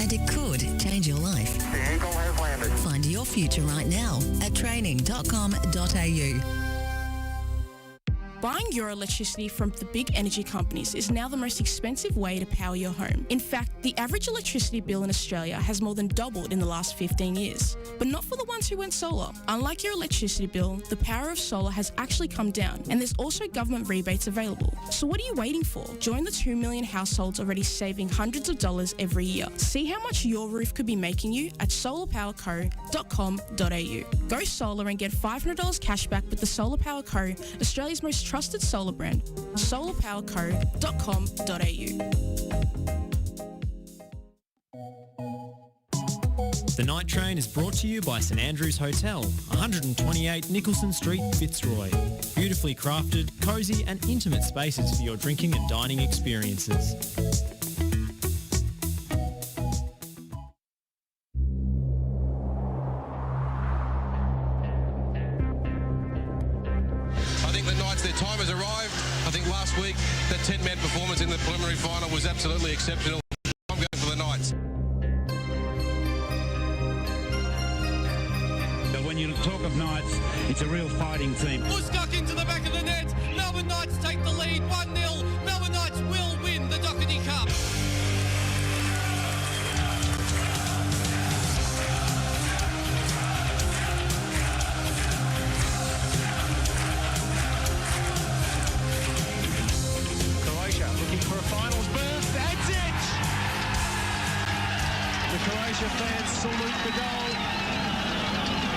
and it could change your life. The Eagle has landed. Find your future right now at training.com.au. Buying your electricity from the big energy companies is now the most expensive way to power your home. In fact, the average electricity bill in Australia has more than doubled in the last 15 years. But not for the ones who went solar. Unlike your electricity bill, the power of solar has actually come down, and there's also government rebates available. So what are you waiting for? Join the 2 million households already saving hundreds of dollars every year. See how much your roof could be making you at solarpowerco.com.au. Go solar and get $500 cash back with the Solar Power Co., Australia's most trusted solar brand. solarpowerco.com.au. The Night Train is brought to you by St Andrew's Hotel, 128 Nicholson Street, Fitzroy. Beautifully crafted, cosy and intimate spaces for your drinking and dining experiences. Their time has arrived. I think last week that 10-man performance in the preliminary final was absolutely exceptional. I'm going for the Knights. But when you talk of Knights, it's a real fighting team. Buskuk into the back of the net. Melbourne Knights take the lead 1-0. Melbourne Knights will win the Doherty Cup. For a finals berth, that's it! The Croatia fans salute the goal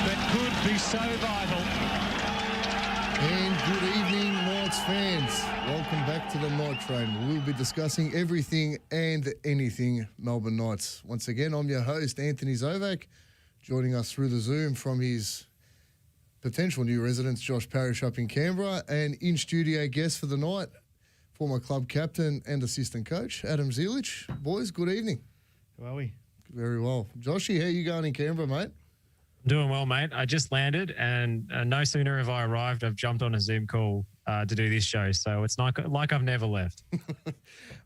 that could be so vital. And good evening, Knights fans. Welcome back to the Night Train. We'll be discussing everything and anything Melbourne Knights. Once again, I'm your host, Anthony Zovak, joining us through the Zoom from his potential new residence, Josh Parrish, up in Canberra, and in-studio guest for the night, former club captain and assistant coach, Adam Zielich. Boys, good evening. How are we? Very well. Joshy, how you going in Canberra, mate? I'm doing well, mate. I just landed, and no sooner have I arrived, I've jumped on a Zoom call to do this show. So it's like I've never left.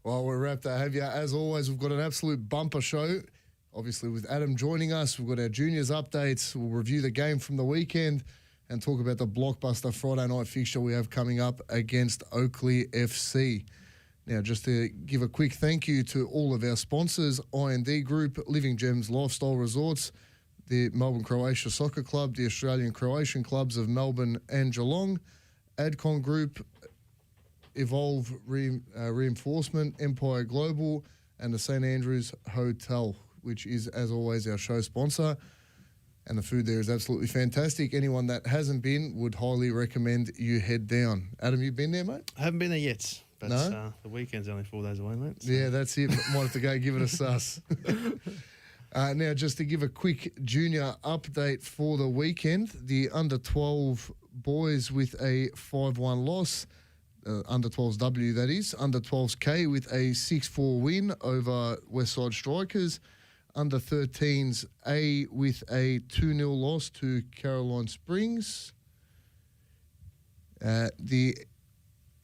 Well, we're wrapped to have you. As always, we've got an absolute bumper show. Obviously, with Adam joining us, we've got our juniors updates. We'll review the game from the weekend and talk about the blockbuster Friday night fixture we have coming up against Oakley FC. Now, just to give a quick thank you to all of our sponsors, I&D Group, Living Gems Lifestyle Resorts, the Melbourne Croatia Soccer Club, the Australian Croatian Clubs of Melbourne and Geelong, Adcon Group, Evolve Reinforcement, Empire Global, and the St Andrews Hotel, which is, as always, our show sponsor. And the food there is absolutely fantastic. Anyone that hasn't been would highly recommend you head down. Adam, you been there, mate? I haven't been there yet, but no? The weekend's only 4 days away, mate. So. Yeah, that's it. Might have to go give it a suss. Now, just to give a quick junior update for the weekend, the under-12 boys with a 5-1 loss, under-12s W, that is, under-12s K with a 6-4 win over Westside Strikers, under-13s A with a 2-0 loss to Caroline Springs. The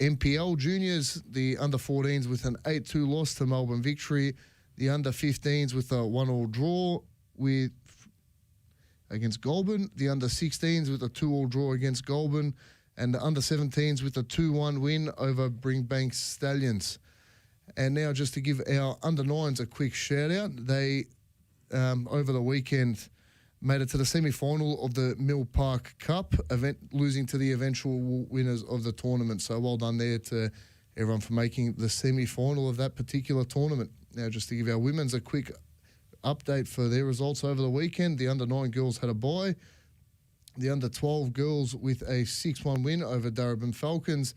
NPL juniors, the under-14s with an 8-2 loss to Melbourne Victory. The under-15s with a 1-1 draw against Goulburn. The under-16s with a 2-2 draw against Goulburn. And the under-17s with a 2-1 win over Bringbank Stallions. And now just to give our under-9s a quick shout-out, they over the weekend made it to the semi-final of the Mill Park Cup event, losing to the eventual winners of the tournament. So well done there to everyone for making the semi-final of that particular tournament. Now, just to give our women's a quick update for their results over the weekend, the under-9 girls had a bye. The under-12 girls with a 6-1 win over Darebin Falcons.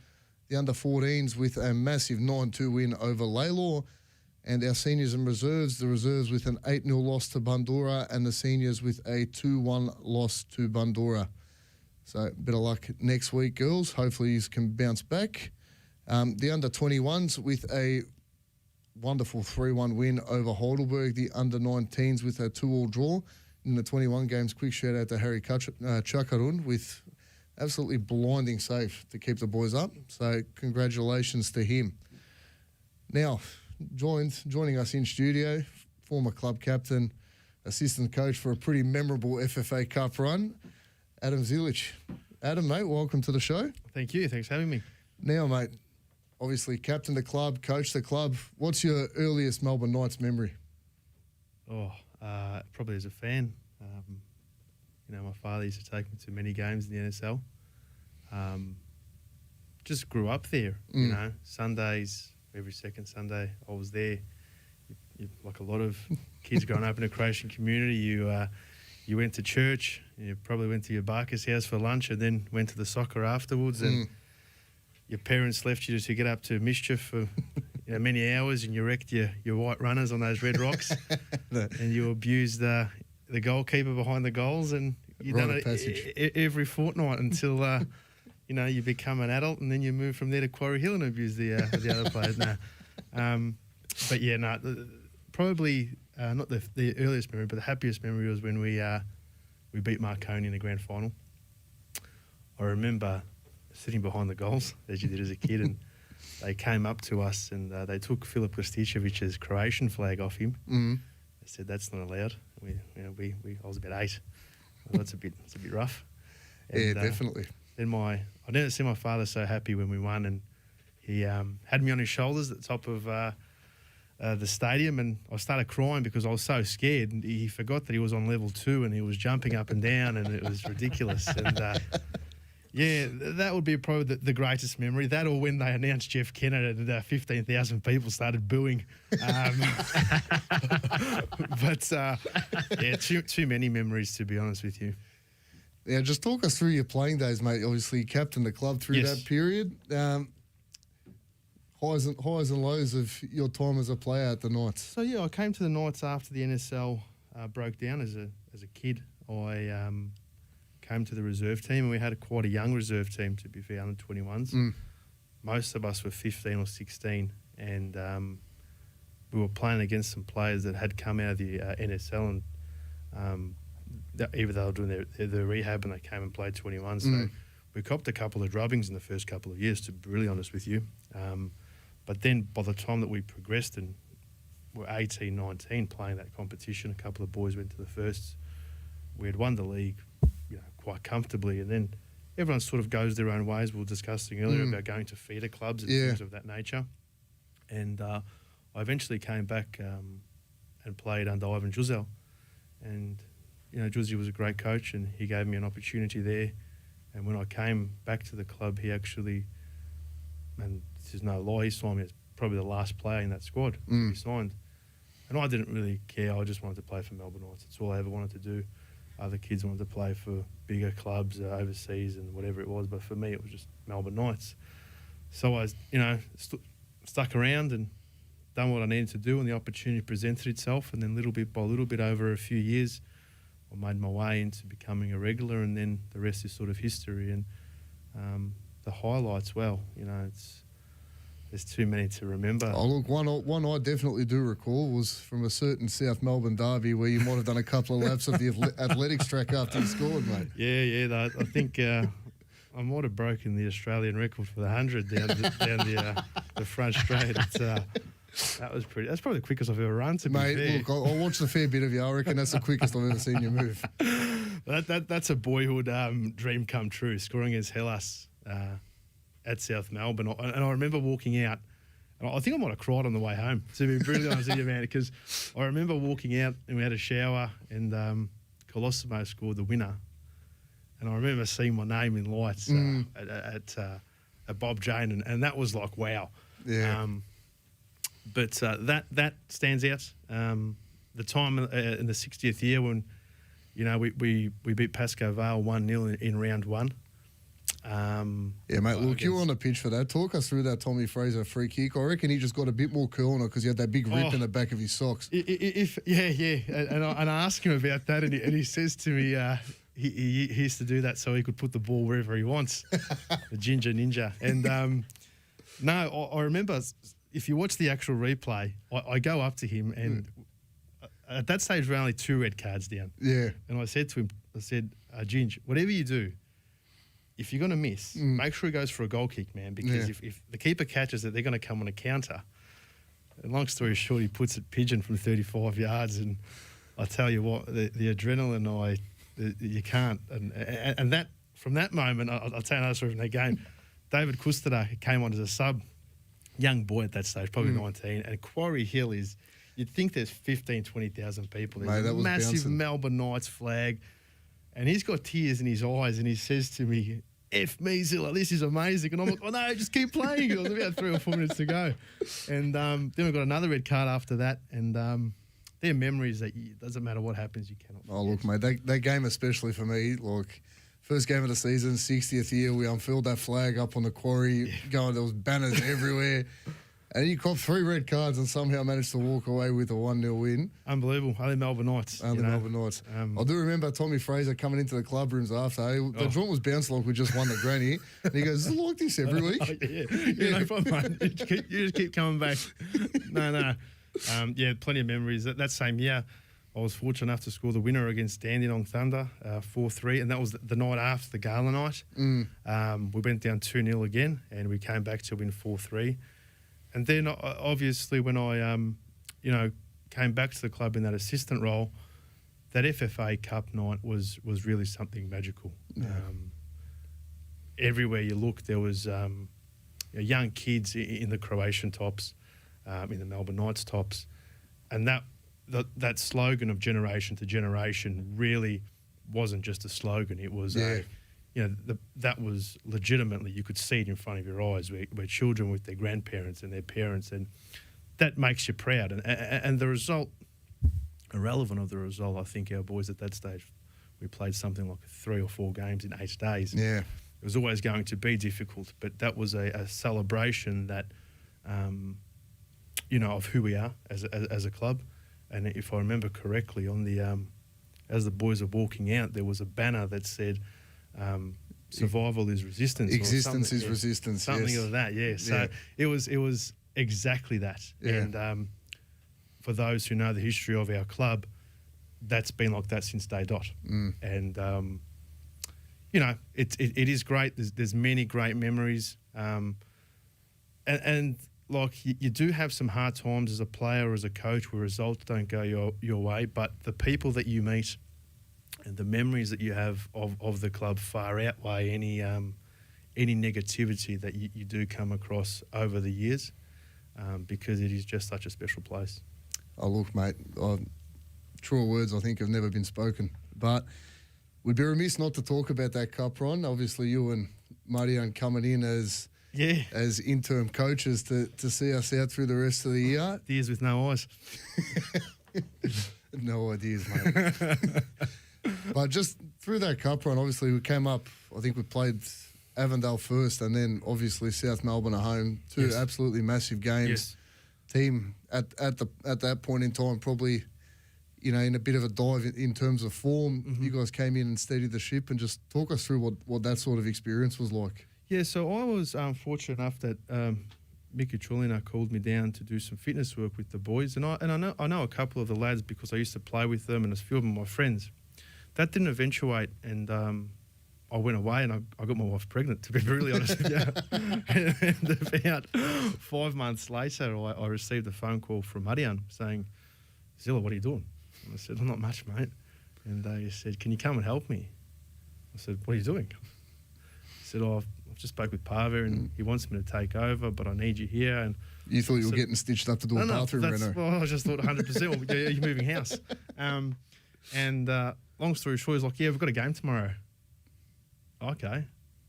The under-14s with a massive 9-2 win over Laylaw. And our seniors and reserves, the reserves with an 8-0 loss to Bundoora and the seniors with a 2-1 loss to Bundoora. So a bit of luck next week, girls. Hopefully you can bounce back. The under-21s with a wonderful 3-1 win over Heidelberg. The under-19s with a 2-2 draw. In the 21 games, quick shout-out to Harry Chakarun with absolutely blinding save to keep the boys up. So congratulations to him. Now, joining us in studio, former club captain, assistant coach for a pretty memorable FFA Cup run, Adam Zielich. Adam, mate, welcome to the show. Thank you. Thanks for having me. Now, mate, obviously captain the club, coach the club. What's your earliest Melbourne Knights memory? Probably as a fan. My father used to take me to many games in the NSL. Just grew up there, Sundays, every second Sunday I was there. You, like a lot of kids growing up in a Croatian community, you went to church, you probably went to your Barker's house for lunch and then went to the soccer afterwards and your parents left you to get up to mischief for many hours and you wrecked your white runners on those red rocks and you abused the goalkeeper behind the goals and you done it every fortnight until you become an adult and then you move from there to Quarry Hill and abuse the other players. Probably not the earliest memory, but the happiest memory was when we beat Marconi in the grand final. I remember sitting behind the goals, as you did as a kid, and they came up to us and they took Filip Krstićević's Croatian flag off him. Mm-hmm. They said, that's not allowed. I was about 8. Well, that's a bit rough. And, yeah, definitely. Then I never seen my father so happy when we won, and he had me on his shoulders at the top of the stadium, and I started crying because I was so scared. And he forgot that he was on level 2, and he was jumping up and down, and it was ridiculous. And that would be probably the greatest memory. That or when they announced Jeff Kennett and 15,000 people started booing. Too many memories, to be honest with you. Yeah, just talk us through your playing days, mate. Obviously, you captained the club through that period. Highs and lows of your time as a player at the Knights. So I came to the Knights after the NSL broke down as a kid. I came to the reserve team, and we had quite a young reserve team, to be fair, under 21s. Most of us were 15 or 16, and we were playing against some players that had come out of the NSL, and either they were doing their rehab and they came and played 21. So we copped a couple of drubbings in the first couple of years, to be really honest with you. But then by the time that we progressed and were 18, 19 playing that competition, a couple of boys went to the firsts. We had won the league quite comfortably, and then everyone sort of goes their own ways. We were discussing earlier about going to feeder clubs and things of that nature. And I eventually came back and played under Ivan Juzel. And Juzzy was a great coach, and he gave me an opportunity there. And when I came back to the club, he actually, and this is no lie, he signed me as probably the last player in that squad he signed. And I didn't really care. I just wanted to play for Melbourne Knights. That's all I ever wanted to do. Other kids wanted to play for bigger clubs overseas and whatever it was, but for me it was just Melbourne Knights. So I, stuck around and done what I needed to do, and the opportunity presented itself. And then little bit by little bit, over a few years, I made my way into becoming a regular, and then the rest is sort of history. And the highlights, there's too many to remember. Oh, look, one I definitely do recall was from a certain South Melbourne derby where you might have done a couple of laps of the athletics track after you scored, mate. Yeah. I think I might have broken the Australian record for the 100 down the front straight. That's probably the quickest I've ever run, to be fair. Mate, look, I watched a fair bit of you. I reckon that's the quickest I've ever seen you move. That's a boyhood dream come true, scoring against Hellas at South Melbourne. And I remember walking out, and I think I might have cried on the way home, to be brutally honest with you, man, because I remember walking out and we had a shower, and Colosimo scored the winner. And I remember seeing my name in lights at Bob Jane, and that was like, wow. Yeah. But that stands out. The time in the 60th year when, we beat Pascoe Vale 1-0 in round 1. Yeah, mate, look, you were on the pitch for that. Talk us through that Tommy Fraser free kick. I reckon he just got a bit more curl on it because he had that big rip in the back of his socks. And I asked him about that, and he says to me he used to do that so he could put the ball wherever he wants. The ginger ninja. And I remember, if you watch the actual replay, I go up to him, and at that stage we were only 2 red cards down. Yeah. And I said to him, Ginge, whatever you do, if you're going to miss, make sure he goes for a goal kick, man, because if the keeper catches it, they're going to come on a counter. And long story short, he puts it pigeon from 35 yards, and I tell you what, the adrenaline, you can't. And that from that moment, I'll tell you another story from that game. David Kusterer came on as a sub, young boy at that stage, probably 19, and Quarry Hill is, you'd think there's 15, 20,000 people. There's a massive bouncing Melbourne Knights flag, and he's got tears in his eyes, and he says to me, F me, Zilla, this is amazing. And I'm like, oh no, just keep playing. It was about 3 or 4 minutes to go. And then we got another red card after that, and they're memories that doesn't matter what happens, you cannot forget. Oh, look, mate, that game especially for me, like, first game of the season, 60th year, we unfurled that flag up on the quarry, there was banners everywhere. And you caught 3 red cards and somehow managed to walk away with a 1-0 win. Unbelievable. Only Melbourne Knights. Melbourne Knights. I do remember Tommy Fraser coming into the club rooms after. The joint was bounced like we just won the granny. And he goes, is it like this every week? Yeah, no problem, mate. You just keep coming back. No. Yeah, plenty of memories. That same year, I was fortunate enough to score the winner against Dandenong Thunder, 4-3, and that was the night after the gala night. We went down 2-0 again, and we came back to win 4-3. And then, obviously, when I, came back to the club in that assistant role, that FFA Cup night was really something magical. Yeah. Everywhere you look, there was young kids in the Croatian tops, in the Melbourne Knights tops, and that slogan of generation to generation really wasn't just a slogan. It was that was legitimately, you could see it in front of your eyes, where children with their grandparents and their parents, and that makes you proud. And the result, irrelevant of the result, I think our boys at that stage, we played something like 3 or 4 games in 8 days. Yeah. It was always going to be difficult, but that was a celebration that, of who we are as a club. And if I remember correctly, on the as the boys were walking out, there was a banner that said, survival is resistance. Existence is resistance. Something of that, yeah. So it was exactly that. Yeah. And for those who know the history of our club, that's been like that since day dot. And it is great. There's many great memories, and like you do have some hard times as a player or as a coach where results don't go your way, but the people that you meet and the memories that you have of the club far outweigh any negativity that you do come across over the years, because it is just such a special place. Oh, look, mate, truer words I think have never been spoken, but we'd be remiss not to talk about that cup run. Obviously, you and Marian coming in as interim coaches to see us out through the rest of the year. Ideas with no eyes. No ideas, mate. But just through that cup run, obviously we came up, I think we played Avondale first and then obviously South Melbourne at home. 2 absolutely massive games. Yes. Team at that point in time probably, in a bit of a dive in terms of form. You guys came in and steadied the ship, and just talk us through what that sort of experience was like. Yeah, so I was fortunate enough that Mickey Trulina called me down to do some fitness work with the boys, and I know a couple of the lads because I used to play with them, and a few of them were my friends. That didn't eventuate, and I went away, and I got my wife pregnant, to be really honest with you. And about 5 months later, I received a phone call from Marian saying, Zilla, what are you doing? And I said, well, not much, mate. And they said, can you come and help me? I said, what are you doing? I said, I've just spoke with Parva and he wants me to take over, but I need you here. And you thought you were getting stitched up to do a bathroom reno? Well, I just thought 100%. Well, you're moving house. And long story short, he's like, yeah, we've got a game tomorrow. Okay.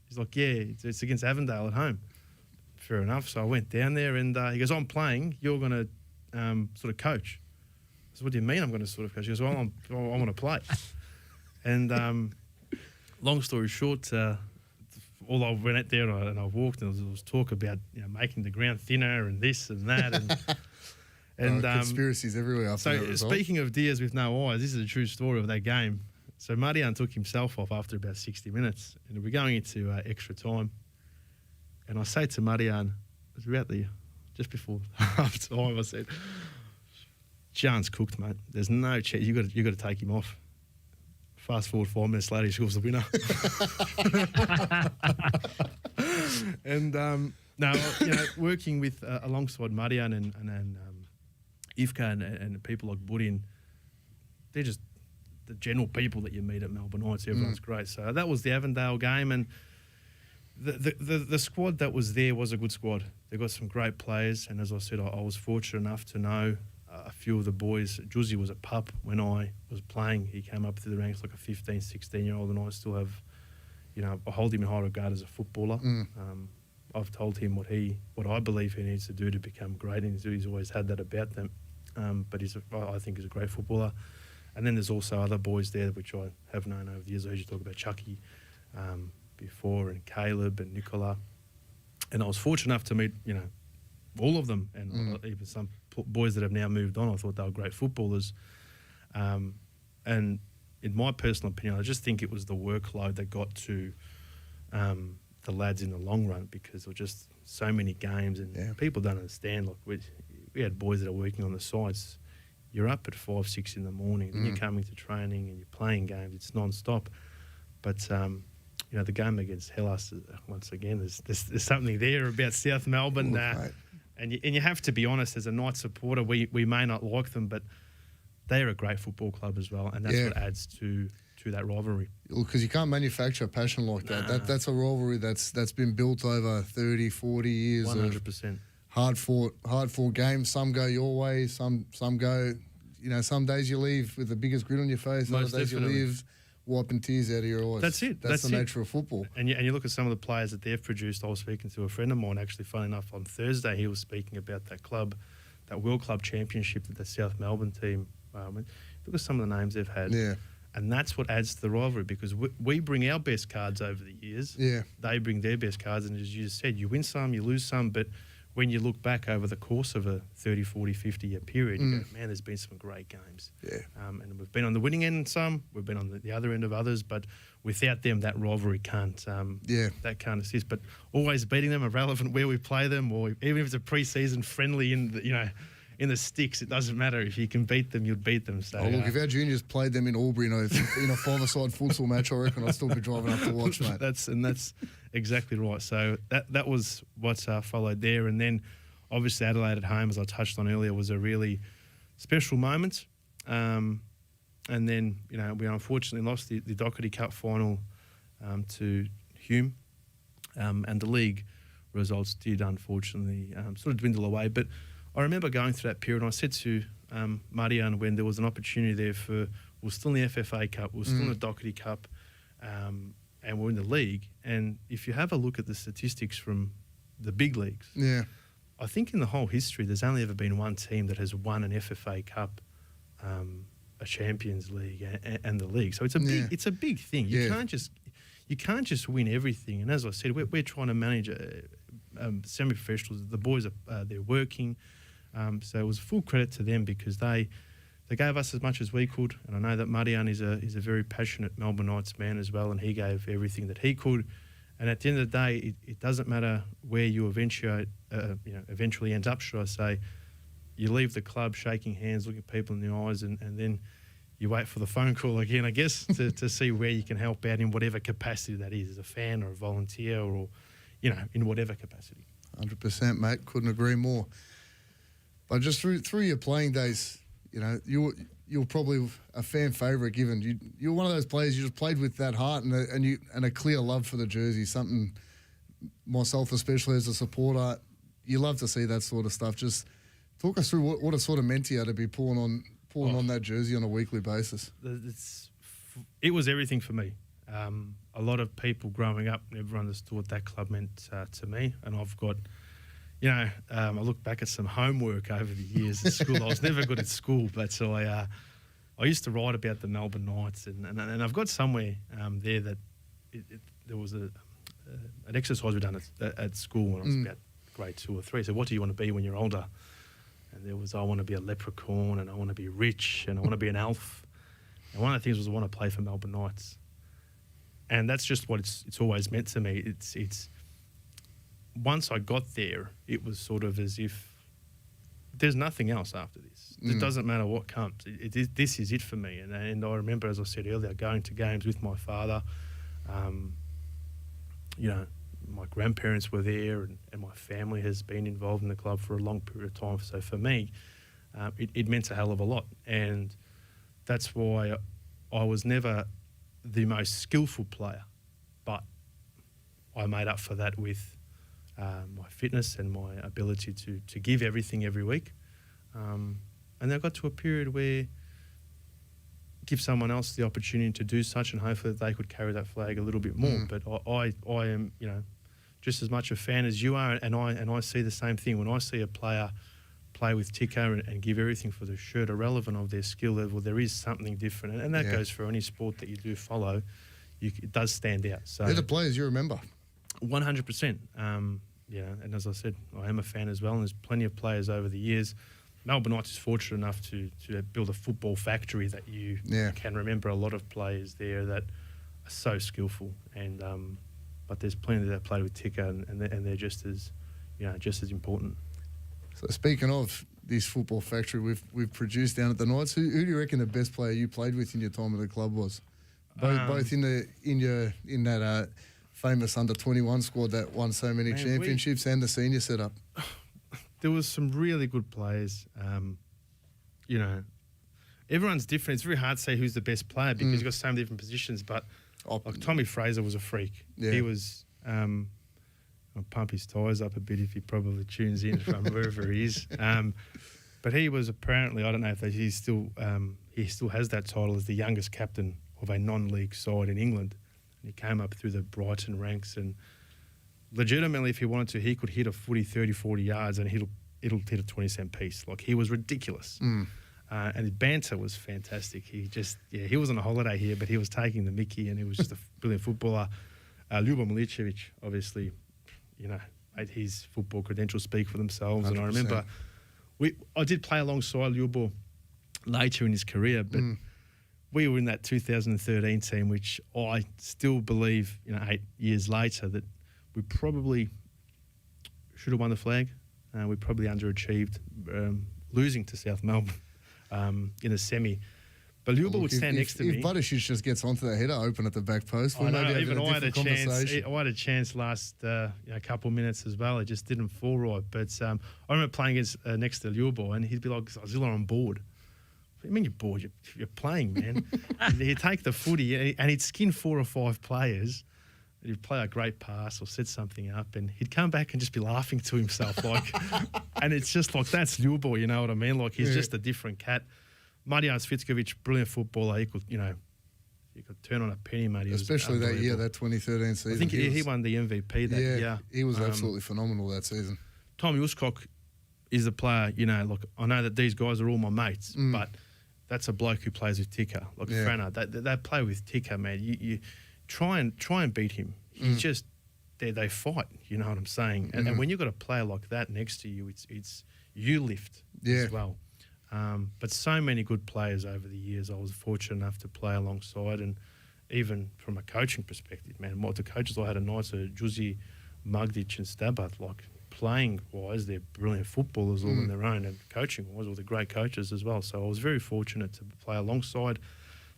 He's like, yeah, it's against Avondale at home. Fair enough. So I went down there, and he goes, I'm playing. You're going to sort of coach. I said, what do you mean I'm going to sort of coach? He goes, well, I want to play. And long story short, all I went out there and I walked, and there was talk about making the ground thinner and this and that. And conspiracies everywhere after that result. Speaking of deers with no eyes, this is a true story of that game. So Marian took himself off after about 60 minutes, and we're going into extra time. And I say to Marian, it was just before half time, I said, Jan's cooked, mate. There's no chance. You got to take him off. Fast forward 5 minutes later, he scores the winner. And working with alongside Marian and Ivka and people like Budin, they're just the general people that you meet at Melbourne Knights. Everyone's great. So that was the Avondale game, and the squad that was there was a good squad. They got some great players, and as I said, I was fortunate enough to know a few of the boys. Juzi was a pup when I was playing. He came up through the ranks like a 15, 16-year-old, and I still have, I hold him in high regard as a footballer. I've told him what I believe he needs to do to become great, and he's always had that about them. But I think he's a great footballer. And then there's also other boys there which I have known over the years. I heard you talk about Chucky before, and Caleb and Nicola. And I was fortunate enough to meet, all of them, and even some boys that have now moved on. I thought they were great footballers. And in my personal opinion, I just think it was the workload that got to the lads in the long run, because there were just so many games, and people don't understand. Like we had boys that are working on the sites. You're up at 5, 6 in the morning, then you're coming to training and you're playing games. It's non-stop. But the game against Hellas, once again, there's something there about South Melbourne. And you have to be honest, as a Knights supporter, we may not like them, but they're a great football club as well, and that's what adds to that rivalry. Because you can't manufacture a passion like that. That's a rivalry that's been built over 30, 40 years. 100%. Hard fought games. Some go your way, some go. Some days you leave with the biggest grin on your face. Other days you leave wiping tears out of your eyes. That's it. That's the nature of football. And you look at some of the players that they've produced. I was speaking to a friend of mine, actually, funny enough, on Thursday. He was speaking about that club, that World Club Championship that the South Melbourne team. Look at some of the names they've had. Yeah. And that's what adds to the rivalry, because we bring our best cards over the years. Yeah. They bring their best cards, and as you just said, you win some, you lose some, but when you look back over the course of a 30, 40, 50-year period, you go, man, there's been some great games. Yeah. And we've been on the winning end some, we've been on the other end of others, but without them, that rivalry can't that can't assist. But always beating them, irrelevant where we play them, or even if it's a pre-season friendly in the sticks, it doesn't matter. If you can beat them, you'll beat them. So, look, if our juniors played them in Albury in a five-a-side futsal match, I reckon I'd still be driving up to watch, mate. That's exactly right. So that was what followed there. And then, obviously, Adelaide at home, as I touched on earlier, was a really special moment. And then, we unfortunately lost the Doherty Cup final to Hume. And the league results did, unfortunately, sort of dwindle away. But I remember going through that period, and I said to Marianne, when there was an opportunity there we're still in the FFA Cup, we're still in the Doherty Cup, and we're in the league. And if you have a look at the statistics from the big leagues, I think in the whole history, there's only ever been one team that has won an FFA Cup, a Champions League, and the league. So it's a big thing. You can't just win everything. And as I said, we're trying to manage semi-professionals. The boys they're working. So it was full credit to them, because they gave us as much as we could. And I know that Marianne is a very passionate Melbourne Knights man as well, and he gave everything that he could. And at the end of the day, it doesn't matter where you eventually ends up, should I say. You leave the club shaking hands, looking people in the eyes, and then you wait for the phone call again, I guess, to see where you can help out in whatever capacity that is, as a fan or a volunteer, or in whatever capacity. 100%, mate. Couldn't agree more. But just through your playing days, you're probably a fan favourite. Given you're one of those players, you just played with that heart and a clear love for the jersey. Something myself, especially as a supporter, you love to see that sort of stuff. Just talk us through what it sort of meant to you to be pulling on that jersey on a weekly basis. It was everything for me. A lot of people growing up never understood what that club meant to me, and I've got, I look back at some homework over the years at school. I was never good at school, but so I used to write about the Melbourne Knights, and I've got somewhere there that there was an exercise we done at school when I was about grade 2 or 3. So what do you want to be when you're older? And there was, I want to be a leprechaun, and I want to be rich, and I want to be an elf. And one of the things was I want to play for Melbourne Knights. And that's just what it's always meant to me. It's once I got there, it was sort of as if there's nothing else after this. It doesn't matter what comes. This is it for me. And I remember, as I said earlier, going to games with my father. My grandparents were there, and my family has been involved in the club for a long period of time. So for me, it meant a hell of a lot. And that's why I was never the most skillful player, but I made up for that with my fitness and my ability to give everything every week. And then I got to a period where give someone else the opportunity to do such, and hopefully they could carry that flag a little bit more. But I am, just as much a fan as you are, and I see the same thing. When I see a player play with ticker and give everything for the shirt, irrelevant of their skill level, there is something different, and that goes for any sport that you do follow. It does stand out. So they're the players you remember. 100%. And as I said, I am a fan as well, and there's plenty of players over the years. Melbourne Knights is fortunate enough to build a football factory that you can remember a lot of players there that are so skillful, and but there's plenty that played with ticker, and they're just as important. So speaking of this football factory we've produced down at the Knights, who do you reckon the best player you played with in your time at the club was? Both in that famous under-21 squad that won so many championships and the senior setup. There was some really good players. Everyone's different. It's very hard to say who's the best player because you've got so many different positions. But like Tommy Fraser was a freak. Yeah. He was. I'll pump his tyres up a bit if he probably tunes in from wherever he is. But he was apparently, I don't know if he still has that title as the youngest captain of a non-league side in England. And he came up through the Brighton ranks, and legitimately, if he wanted to, he could hit a footy 30, 40 yards and it'll hit a 20-cent piece. Like, he was ridiculous. And his banter was fantastic. He was on a holiday here, but he was taking the mickey, and he was just a brilliant footballer. Ljubo Milicevic, obviously, made his football credentials speak for themselves. 100%. And I remember I did play alongside Ljubo later in his career, but we were in that 2013 team, which I still believe, 8 years later, that we probably should have won the flag. We probably underachieved, losing to South Melbourne in a semi. But Ljubo would stand next to me. If Buttershoot just gets onto the header open at the back post, we'll maybe have a different conversation. I had a chance last couple of minutes as well. It just didn't fall right. But I remember playing against next to Ljubo, and he'd be like, "Zilla, I'm bored." I mean, you're bored. You're playing, man. He'd take the footy and he'd skin 4 or 5 players. He'd play a great pass or set something up, and he'd come back and just be laughing to himself, and it's just like, that's Ljubo, you know what I mean? Like, he's just a different cat. Marijan Svicovic, brilliant footballer. He could, you could turn on a penny, mate. Especially that year, that 2013 season. I think he won the MVP that year. He was absolutely phenomenal that season. Tommy Uscock is the player, look, I know that these guys are all my mates, but that's a bloke who plays with ticker, like Frana. They play with ticker, man. You try and beat him. He's just they fight. You know what I'm saying? And when you've got a player like that next to you, it's you lift as well. But so many good players over the years I was fortunate enough to play alongside, and even from a coaching perspective, man, what the coaches I had a nice Juzi, Magdic and Stabat, like, playing wise, they're brilliant footballers all in their own, and coaching wise, all the great coaches as well. So I was very fortunate to play alongside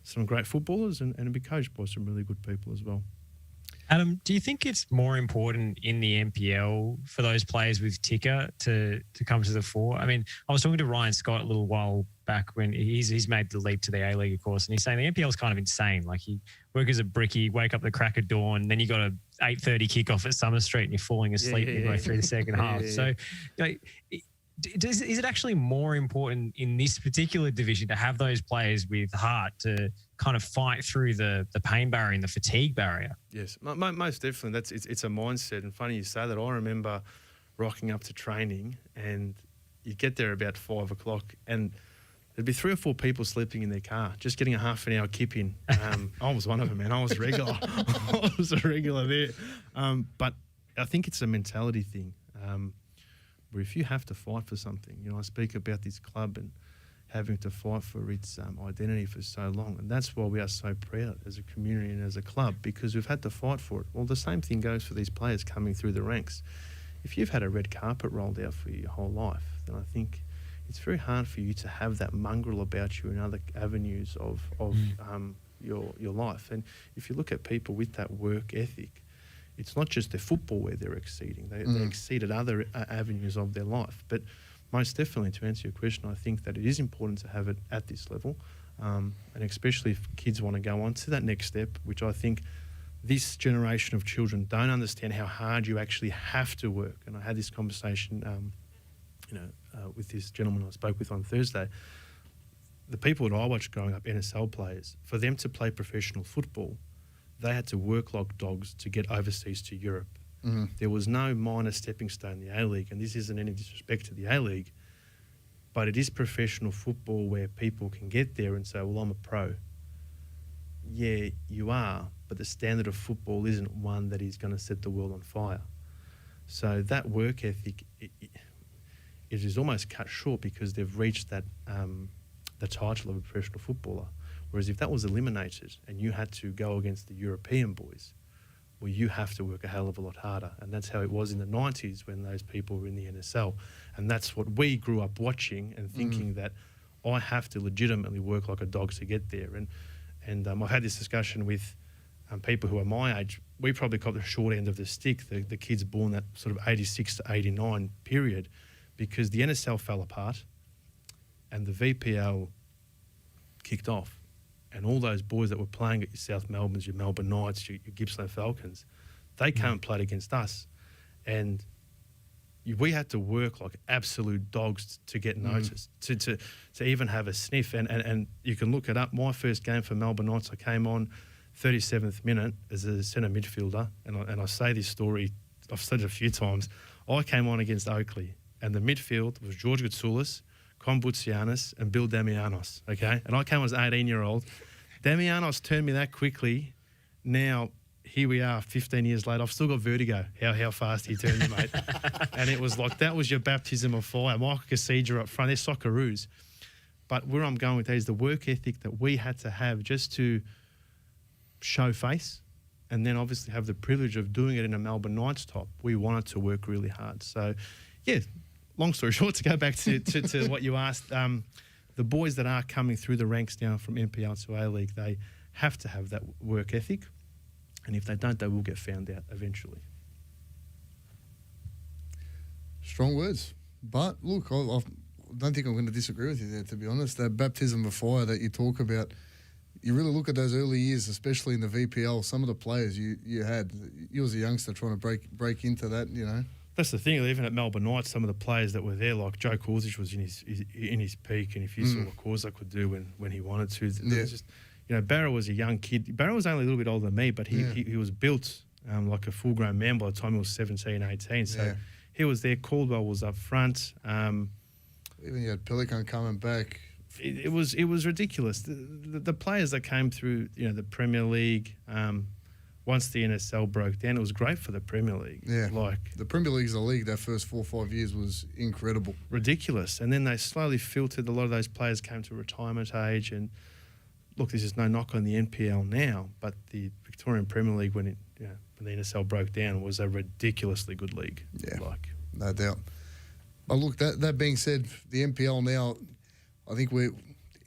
some great footballers and be coached by some really good people as well. Adam, do you think it's more important in the NPL for those players with ticker to come to the fore? I mean, I was talking to Ryan Scott a little while back when he's made the leap to the A-League, of course, and he's saying the NPL is kind of insane. Like, you work as a brickie, wake up at the crack of dawn, then you got a 8:30 kickoff at Summer Street and you're falling asleep midway through the second half. So, is it actually more important in this particular division to have those players with heart to kind of fight through the pain barrier and the fatigue barrier? Yes, most definitely. It's a mindset. And funny you say that. I remember rocking up to training, and you get there about 5 o'clock, and there'd be 3 or 4 people sleeping in their car, just getting a half an hour kip in. I was one of them, man. I was regular. I was a regular there. But I think it's a mentality thing. Where if you have to fight for something, I speak about this club and having to fight for its identity for so long. And that's why we are so proud as a community and as a club, because we've had to fight for it. Well, the same thing goes for these players coming through the ranks. If you've had a red carpet rolled out for your whole life, then I think it's very hard for you to have that mongrel about you in other avenues of your life. And if you look at people with that work ethic, it's not just their football where they're exceeding. They exceed at other avenues of their life. But Most definitely, to answer your question, I think that it is important to have it at this level, and especially if kids want to go on to that next step, which I think this generation of children don't understand how hard you actually have to work. And I had this conversation, with this gentleman I spoke with on Thursday. The people that I watched growing up, NSL players, for them to play professional football, they had to work like dogs to get overseas to Europe. Mm-hmm. There was no minor stepping stone in the A-League, and this isn't any disrespect to the A-League, but it is professional football where people can get there and say, well, I'm a pro. Yeah, you are, but the standard of football isn't one that is going to set the world on fire. So that work ethic, it is almost cut short because they've reached that the title of a professional footballer. Whereas if that was eliminated and you had to go against the European boys, well, you have to work a hell of a lot harder. And that's how it was in the 90s when those people were in the NSL. And that's what we grew up watching and thinking that I have to legitimately work like a dog to get there. And I've had this discussion with people who are my age. We probably got the short end of the stick, the kids born that sort of 86 to 89 period, because the NSL fell apart and the VPL kicked off. And all those boys that were playing at your South Melbournes, your Melbourne Knights, your Gippsland Falcons, they came and played against us. And we had to work like absolute dogs to get noticed, to even have a sniff. And you can look it up. My first game for Melbourne Knights, I came on 37th minute as a centre midfielder. And I say this story, I've said it a few times. I came on against Oakley, and the midfield was George Goutsoulis, Con Boutsianis and Bill Damianos, okay? And I came on as an 18-year-old. Damianos turned me that quickly. Now, here we are 15 years later. I've still got vertigo, how fast he turned me, mate. And it was like, that was your baptism of fire. Michael Cassija up front, they're Socceroos. But where I'm going with that is the work ethic that we had to have just to show face, and then obviously have the privilege of doing it in a Melbourne Knights top. We wanted to work really hard. So, yeah, long story short, to go back to what you asked, the boys that are coming through the ranks now from NPL to A-League, they have to have that work ethic. And if they don't, they will get found out eventually. Strong words. But, look, I don't think I'm going to disagree with you there, to be honest. That baptism of fire that you talk about, you really look at those early years, especially in the VPL, some of the players you had. You was a youngster trying to break into that, you know. That's the thing. Even at Melbourne Knights, some of the players that were there, like Joe Korzich, was in his peak, and if you saw what Korza could do when he wanted to, just, Barrow was a young kid. Barrow was only a little bit older than me, but he was built like a full-grown man by the time he was 17, 18. So he was there. Caldwell was up front. Even you had Pelican coming back. It was ridiculous. The players that came through, the Premier League. Once the NSL broke down, it was great for the Premier League. Yeah, the Premier League's the league. That first 4 or 5 years was incredible. Ridiculous. And then they slowly filtered. A lot of those players came to retirement age. And look, this is no knock on the NPL now, but the Victorian Premier League, when the NSL broke down, was a ridiculously good league. Yeah, no doubt. But look, that being said, the NPL now, I think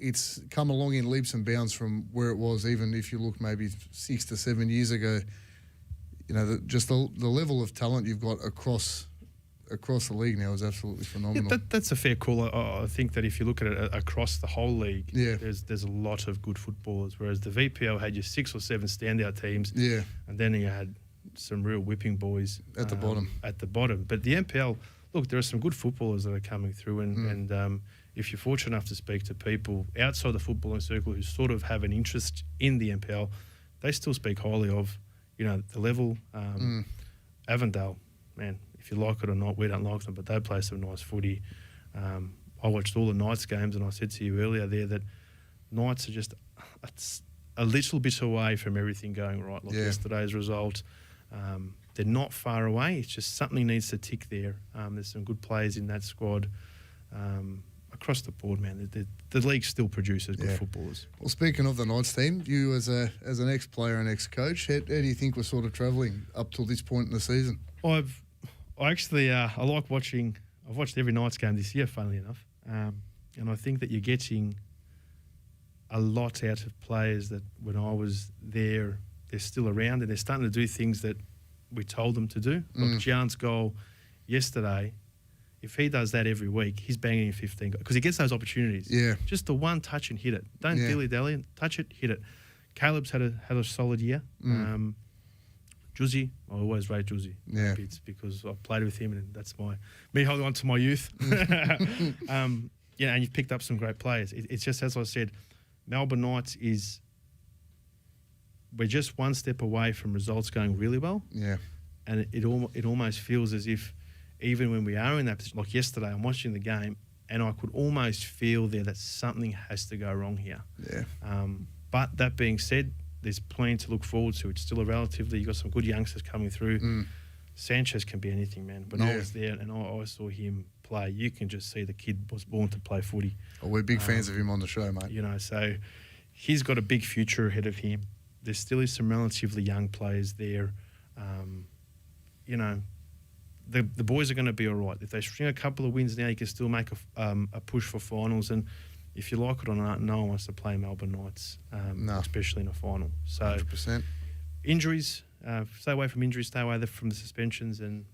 it's come along in leaps and bounds from where it was, even if you look maybe 6 to 7 years ago. Just the level of talent you've got across the league now is absolutely phenomenal. Yeah, that's a fair call. I think that if you look at it across the whole league, there's a lot of good footballers, whereas the VPL had your 6 or 7 standout teams, and then you had some real whipping boys at the bottom. But the NPL, look, there are some good footballers that are coming through, and if you're fortunate enough to speak to people outside the footballing circle who sort of have an interest in the NPL, they still speak highly of, the level. Avondale, man, if you like it or not, we don't like them, but they play some nice footy. I watched all the Knights games, and I said to you earlier there that Knights are just a little bit away from everything going right. Like yesterday's result, they're not far away. It's just something needs to tick there. There's some good players in that squad. Across the board, man, the league still produces good footballers. Well, speaking of the Knights team, you as an ex-player and ex-coach, how do you think we're sort of travelling up till this point in the season? I like watching. I've watched every Knights game this year, funnily enough, and I think that you're getting a lot out of players that when I was there, they're still around and they're starting to do things that we told them to do. Like Gian's goal yesterday, if he does that every week, he's banging in 15 because he gets those opportunities. Yeah. Just the one touch and hit it. Don't dilly-dally. Touch it, hit it. Caleb's had a solid year. Juicy, I always rate Juicy. Yeah. It's because I've played with him and that's me holding on to my youth. And you've picked up some great players. It's just, as I said, Melbourne Knights we're just one step away from results going really well. Yeah. And it almost feels as if even when we are in that position, like yesterday, I'm watching the game and I could almost feel there that something has to go wrong here. Yeah. But that being said, there's plenty to look forward to. It's still you've got some good youngsters coming through. Sanchez can be anything, man. When I was there and I saw him play, you can just see the kid was born to play footy. Oh, we're big fans of him on the show, mate. You know, so he's got a big future ahead of him. There still is some relatively young players there. You know, the boys are going to be all right. If they string a couple of wins now, you can still make a push for finals. And if you like it or not, no one wants to play Melbourne Knights, especially in a final. So 100%. Injuries, stay away from injuries, stay away from the suspensions and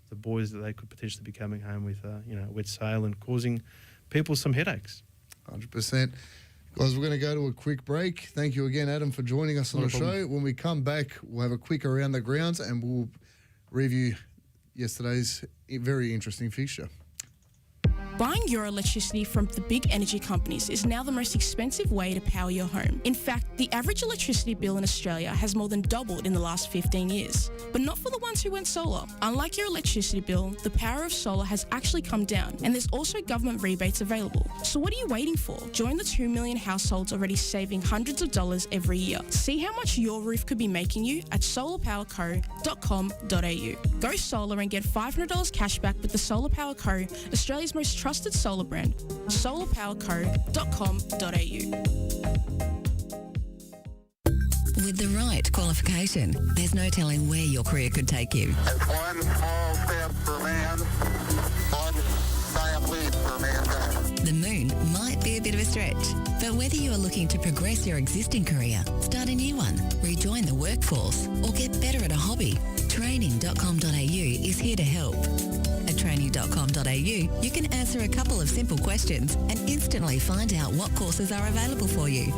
the boys that they could potentially be coming home with a wet sail and causing people some headaches. 100%. Guys, we're going to go to a quick break. Thank you again, Adam, for joining us on the show. When we come back, we'll have a quick around the grounds and we'll review yesterday's very interesting fixture. Buying your electricity from the big energy companies is now the most expensive way to power your home. In fact, the average electricity bill in Australia has more than doubled in the last 15 years. But not for the ones who went solar. Unlike your electricity bill, the power of solar has actually come down, and there's also government rebates available. So what are you waiting for? Join the 2 million households already saving hundreds of dollars every year. See how much your roof could be making you at solarpowerco.com.au. Go solar and get $500 cash back with the Solar Power Co., Australia's most trusted solar brand. solarpowerco.com.au. With the right qualification, there's no telling where your career could take you. It's one small step for man, one giant leap for mankind. The moon might be a bit of a stretch, but whether you are looking to progress your existing career, start a new one, rejoin the workforce, or get better at a hobby, training.com.au is here to help. At training.com.au, you can answer a couple of simple questions and instantly find out what courses are available for you.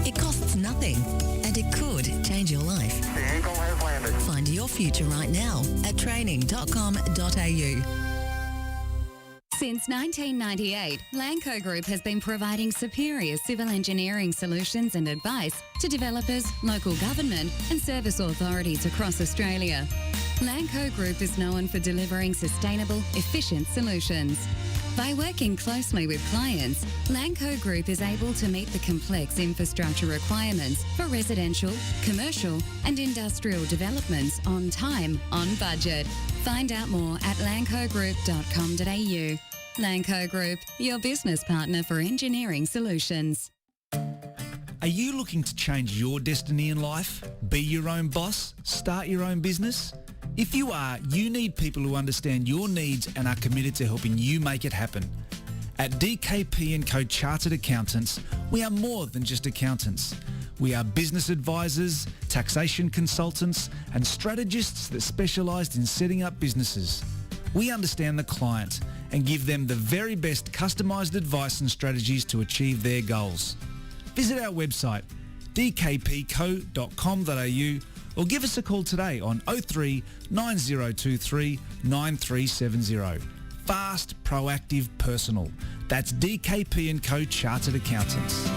It costs nothing, and it could change your life. The eagle has landed. Find your future right now at training.com.au. Since 1998, Lanco Group has been providing superior civil engineering solutions and advice to developers, local government and service authorities across Australia. Lanco Group is known for delivering sustainable, efficient solutions. By working closely with clients, Lanco Group is able to meet the complex infrastructure requirements for residential, commercial and industrial developments on time, on budget. Find out more at lancogroup.com.au. Lanco Group, your business partner for engineering solutions. Are you looking to change your destiny in life? Be your own boss? Start your own business? If you are, you need people who understand your needs and are committed to helping you make it happen. At DKP & Co Chartered Accountants, we are more than just accountants. We are business advisors, taxation consultants and strategists that specialise in setting up businesses. We understand the client and give them the very best customised advice and strategies to achieve their goals. Visit our website dkpco.com.au or give us a call today on 03 9023 9370. Fast, proactive, personal. That's DKP & Co Chartered Accountants.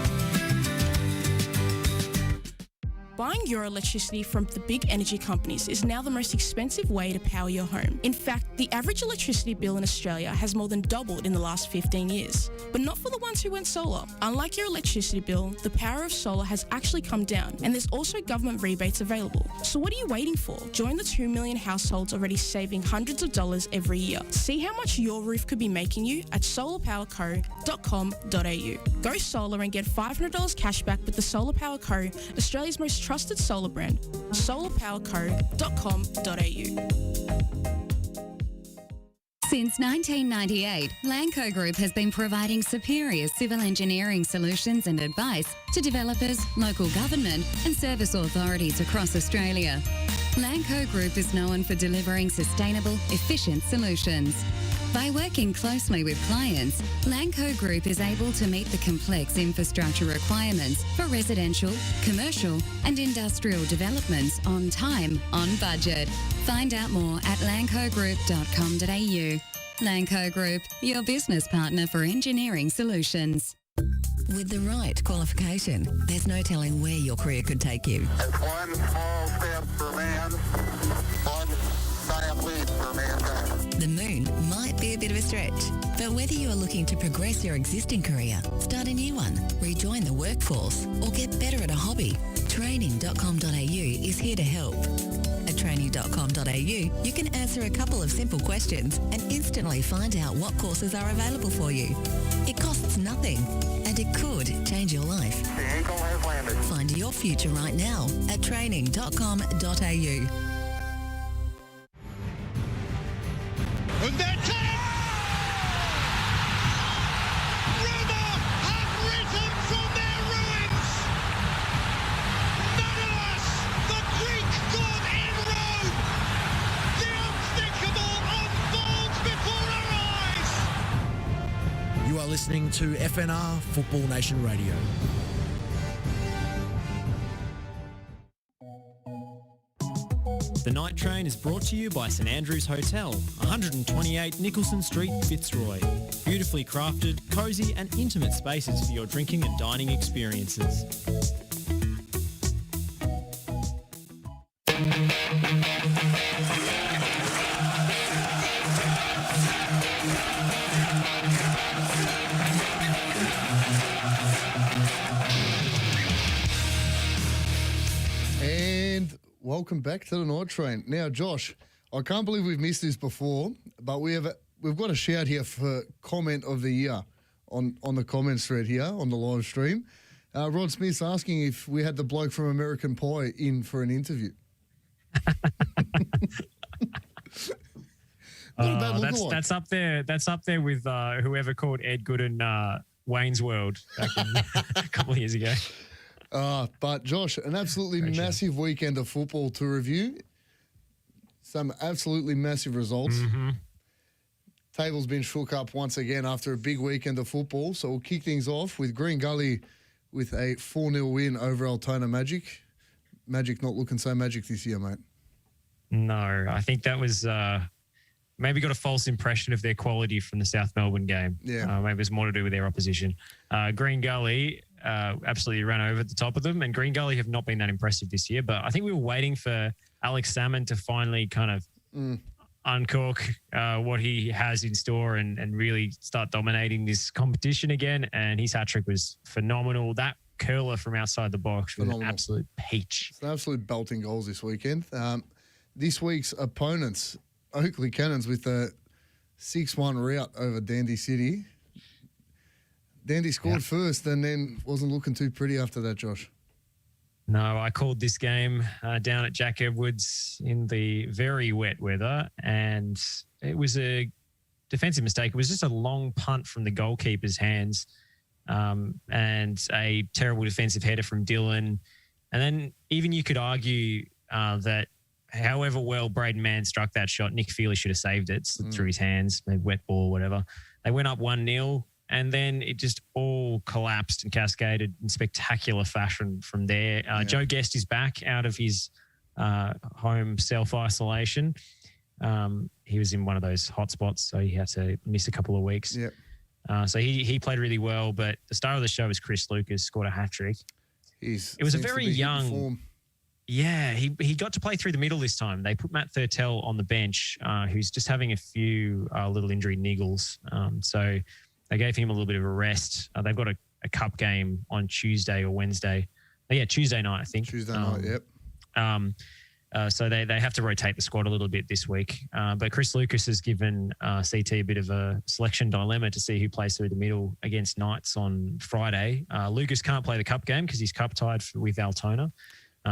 Buying your electricity from the big energy companies is now the most expensive way to power your home. In fact, the average electricity bill in Australia has more than doubled in the last 15 years. But not for the ones who went solar. Unlike your electricity bill, the power of solar has actually come down, and there's also government rebates available. So what are you waiting for? Join the 2 million households already saving hundreds of dollars every year. See how much your roof could be making you at solarpowerco.com.au. Go solar and get $500 cash back with the Solar Power Co., Australia's most trusted solar brand. solarpowerco.com.au. Since 1998, Lanco Group has been providing superior civil engineering solutions and advice to developers, local government and service authorities across Australia. Lanco Group is known for delivering sustainable, efficient solutions. By working closely with clients, Lanco Group is able to meet the complex infrastructure requirements for residential, commercial and industrial developments on time, on budget. Find out more at lancogroup.com.au. Lanco Group, your business partner for engineering solutions. With the right qualification, there's no telling where your career could take you. It's one small step for man, one giant leap for mankind. The moon might be a bit of a stretch, but whether you are looking to progress your existing career, start a new one, rejoin the workforce, or get better at a hobby, training.com.au is here to help. At training.com.au, you can answer a couple of simple questions and instantly find out what courses are available for you. It costs nothing, and it could change your life. The Eagle has landed. Find your future right now at training.com.au. And they're Roma have risen from their ruins. Nonetheless, the Greek god in Rome. The unthinkable unfolds before our eyes. You are listening to FNR Football Nation Radio. The Night Train is brought to you by St Andrews Hotel, 128 Nicholson Street, Fitzroy. Beautifully crafted, cosy and intimate spaces for your drinking and dining experiences. And welcome back to the Night Train. Now, Josh, I can't believe we've missed this before, but we've got a shout here for comment of the year on the comments thread here on the live stream. Rod Smith's asking if we had the bloke from American Pie in for an interview. That's up there. That's up there with whoever called Ed Good in Wayne's World back a couple of years ago. But Josh, an absolutely massive weekend of football to review. Some absolutely massive results. Mm-hmm. Table's been shook up once again after a big weekend of football. So we'll kick things off with Green Gully with a 4-0 win over Altona Magic. Magic not looking so magic this year, mate. No, I think that was maybe got a false impression of their quality from the South Melbourne game. Yeah. Maybe it was more to do with their opposition. Green Gully absolutely ran over the top of them, and Green Gully have not been that impressive this year. But I think we were waiting for Alex Salmon to finally kind of uncork what he has in store and really start dominating this competition again. And his hat-trick was phenomenal. That curler from outside the box was an absolute peach. It's an absolute belting goals this weekend. This week's opponents, Oakley Cannons with a 6-1 rout over Dandy City. Dandy scored first and then wasn't looking too pretty after that, Josh. No, I called this game down at Jack Edwards in the very wet weather, and it was a defensive mistake. It was just a long punt from the goalkeeper's hands and a terrible defensive header from Dylan. And then even you could argue that however well Braden Mann struck that shot, Nick Feely should have saved it, slipped through his hands, maybe wet ball, whatever. They went up 1-0. And then it just all collapsed and cascaded in spectacular fashion from there. Joe Guest is back out of his home self-isolation. He was in one of those hot spots, so he had to miss a couple of weeks. Yep. So he played really well, but the star of the show was Chris Lucas, scored a hat-trick. It was a very young... Yeah, he got to play through the middle this time. They put Matt Thurtell on the bench, who's just having a few little injury niggles. So... They gave him a little bit of a rest. They've got a cup game on Tuesday or Wednesday. Tuesday night, I think. Tuesday night, yep. So they have to rotate the squad a little bit this week. But Chris Lucas has given CT a bit of a selection dilemma to see who plays through the middle against Knights on Friday. Lucas can't play the cup game because he's cup tied with Altona.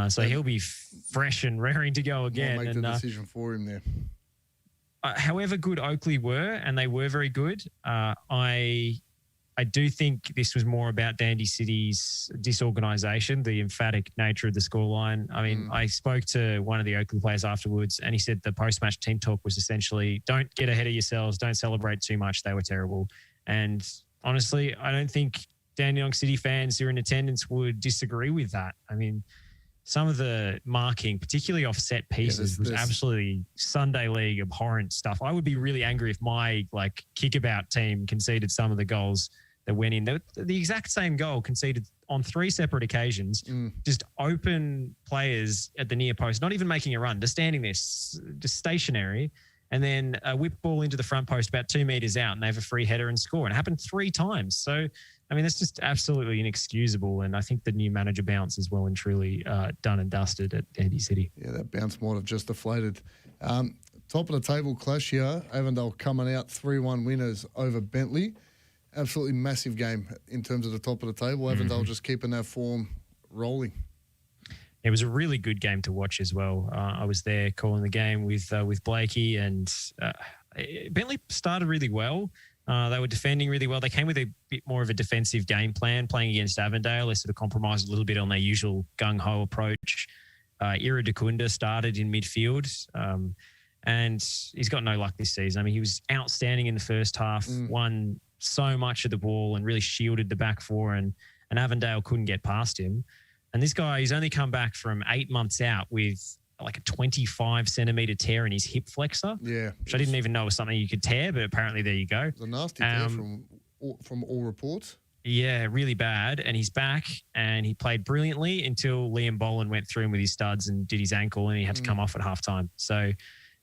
So he'll be fresh and raring to go again. I'll make the decision for him there. However good Oakley were, and they were very good, I I do think this was more about Dandy City's disorganisation, the emphatic nature of the scoreline. I mean, I spoke to one of the Oakley players afterwards, and he said the post-match team talk was essentially, don't get ahead of yourselves, don't celebrate too much, they were terrible. And honestly, I don't think Dandenong City fans who are in attendance would disagree with that. I mean, some of the marking, particularly off set pieces, was absolutely Sunday League abhorrent stuff. I would be really angry if my kickabout team conceded some of the goals that went in. The exact same goal conceded on 3 separate occasions, just open players at the near post, not even making a run, just standing there, just stationary, and then a whip ball into the front post about 2 metres out, and they have a free header and score. And it happened 3 times. So, I mean, that's just absolutely inexcusable. And I think the new manager bounce is well and truly done and dusted at Dandy City. Yeah, that bounce might have just deflated. Top of the table clash here, Avondale coming out 3-1 winners over Bentley. Absolutely massive game in terms of the top of the table. Avondale just keeping that form rolling. It was a really good game to watch as well. I was there calling the game with Blakey, and Bentley started really well. They were defending really well. They came with a bit more of a defensive game plan playing against Avondale. They sort of compromised a little bit on their usual gung-ho approach. Ira Dacunda started in midfield, and he's got no luck this season. I mean, he was outstanding in the first half, won so much of the ball and really shielded the back four, and Avondale couldn't get past him. And this guy, he's only come back from 8 months out with like a 25-centimetre tear in his hip flexor. Yeah. Which I didn't even know was something you could tear, but apparently there you go. It's a nasty tear from all reports. Yeah, really bad. And he's back, and he played brilliantly until Liam Boland went through him with his studs and did his ankle, and he had to come off at halftime. So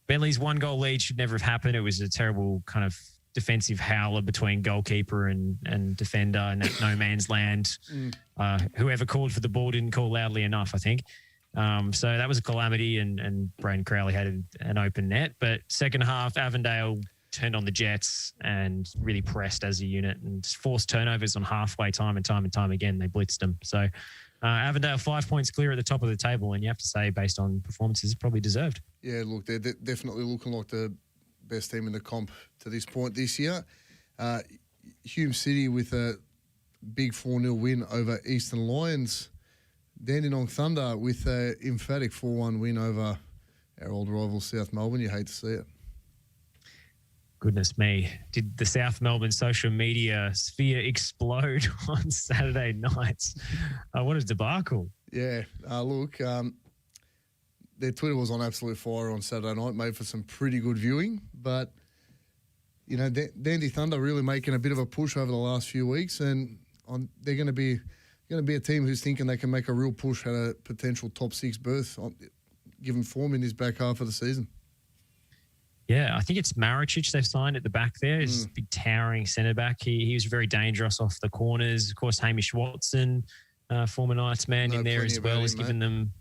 Bentley's 1-goal lead should never have happened. It was a terrible kind of defensive howler between goalkeeper and defender in that no man's land. Whoever called for the ball didn't call loudly enough, I think. So that was a calamity, and Braden Crowley had an open net. But second half, Avondale turned on the Jets and really pressed as a unit and forced turnovers on halfway time and time again. They blitzed them. So Avondale 5 points clear at the top of the table, and you have to say, based on performances, probably deserved. Yeah, look, they're definitely looking like the best team in the comp to this point this year. Hume City with a big 4-0 win over Eastern Lions. Dandenong Thunder with an emphatic 4-1 win over our old rival South Melbourne. You hate to see it. Goodness me. Did the South Melbourne social media sphere explode on Saturday nights? What a debacle. Yeah. Look, their Twitter was on absolute fire on Saturday night, made for some pretty good viewing. But, you know, Dandy Thunder really making a bit of a push over the last few weeks, and they're going to be a team who's thinking they can make a real push at a potential top 6 berth, given form in this back half of the season. Yeah, I think it's Maricic they've signed at the back there. He's a big towering centre-back. He was very dangerous off the corners. Of course, Hamish Watson, former Knights man, in there as well, has given them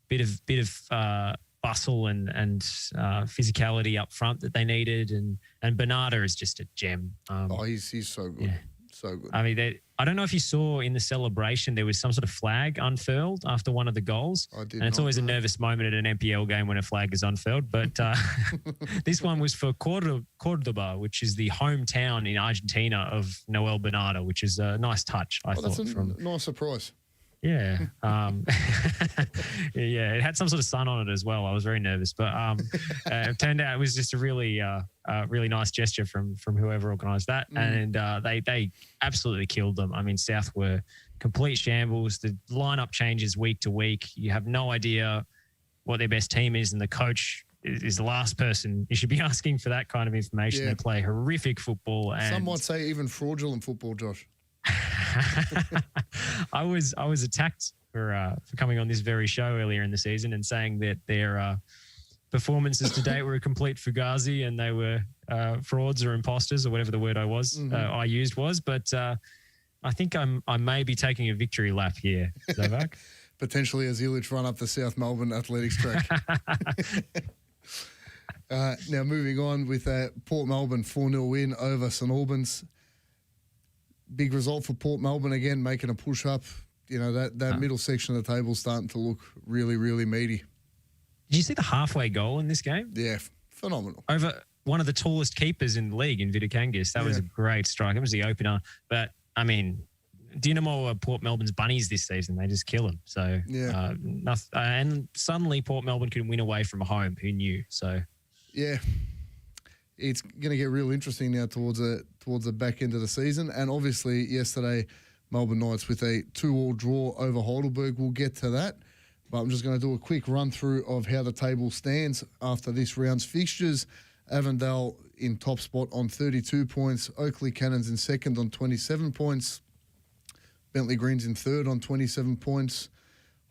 bit of bustle and physicality up front that they needed. And Bernardo is just a gem. He's so good. Yeah. So good. I mean, I don't know if you saw in the celebration, there was some sort of flag unfurled after one of the goals. I did. And it's always a nervous moment at an NPL game when a flag is unfurled. But this one was for Cordoba, which is the hometown in Argentina of Noel Bernardo, which is a nice touch, I thought. That's a nice surprise. Yeah. Yeah, it had some sort of sun on it as well. I was very nervous. But it turned out it was just a really nice gesture from whoever organised that. And they absolutely killed them. I mean, South were complete shambles. The lineup changes week to week. You have no idea what their best team is, and the coach is the last person you should be asking for that kind of information. Yeah. They play horrific football. And some might say even fraudulent football, Josh. I was attacked for coming on this very show earlier in the season and saying that their performances to date were a complete fugazi and they were frauds or imposters or whatever the word I used was. But I think I may be taking a victory lap here, Zovak. Potentially a Zielich run up the South Melbourne athletics track. Now moving on with Port Melbourne 4-0 win over St Albans. Big result for Port Melbourne again, making a push up. You know, that middle section of the table starting to look really, really meaty. Did you see the halfway goal in this game? Yeah, phenomenal. Over one of the tallest keepers in the league in Vitakangis. That was a great strike. It was the opener. But I mean, Dynamo are Port Melbourne's bunnies this season. They just kill them. So, and suddenly Port Melbourne can win away from home. Who knew? So, yeah, it's going to get real interesting now towards the back end of the season. And obviously, yesterday, Melbourne Knights with a 2-2 draw over Heidelberg. We'll get to that. But I'm just going to do a quick run-through of how the table stands after this round's fixtures. Avondale in top spot on 32 points. Oakley Cannons in second on 27 points. Bentley Greens in third on 27 points.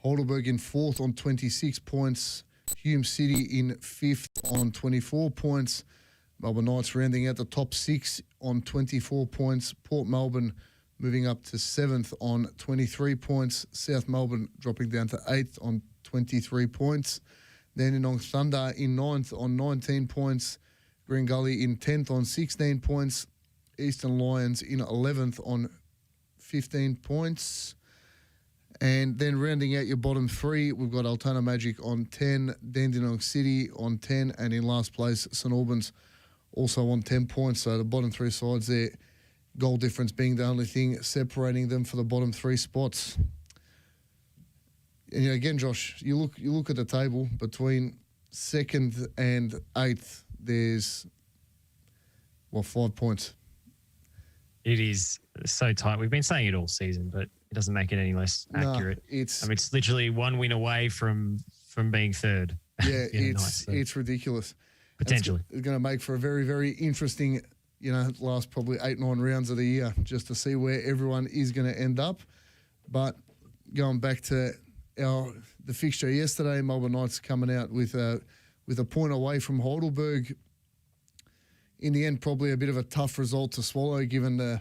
Heidelberg in fourth on 26 points. Hume City in fifth on 24 points. Melbourne Knights rounding out the top 6 on 24 points. Port Melbourne moving up to 7th on 23 points. South Melbourne dropping down to 8th on 23 points. Dandenong Thunder in 9th on 19 points. Green Gully in 10th on 16 points. Eastern Lions in 11th on 15 points. And then rounding out your bottom 3, we've got Altona Magic on 10, Dandenong City on 10, and in last place, St Albans also on 10 points. So the bottom 3 sides there, goal difference being the only thing separating them for the bottom 3 spots. And again, Josh, you look at the table between 2nd and 8th. There's 5 points. It is so tight. We've been saying it all season, but it doesn't make it any less accurate. It's literally one win away from being third. Yeah, it's ridiculous. Potentially. It's going to make for a very, very interesting, last probably 8-9 rounds of the year just to see where everyone is going to end up. But going back to the fixture yesterday, Melbourne Knights coming out with a point away from Heidelberg. In the end, probably a bit of a tough result to swallow given the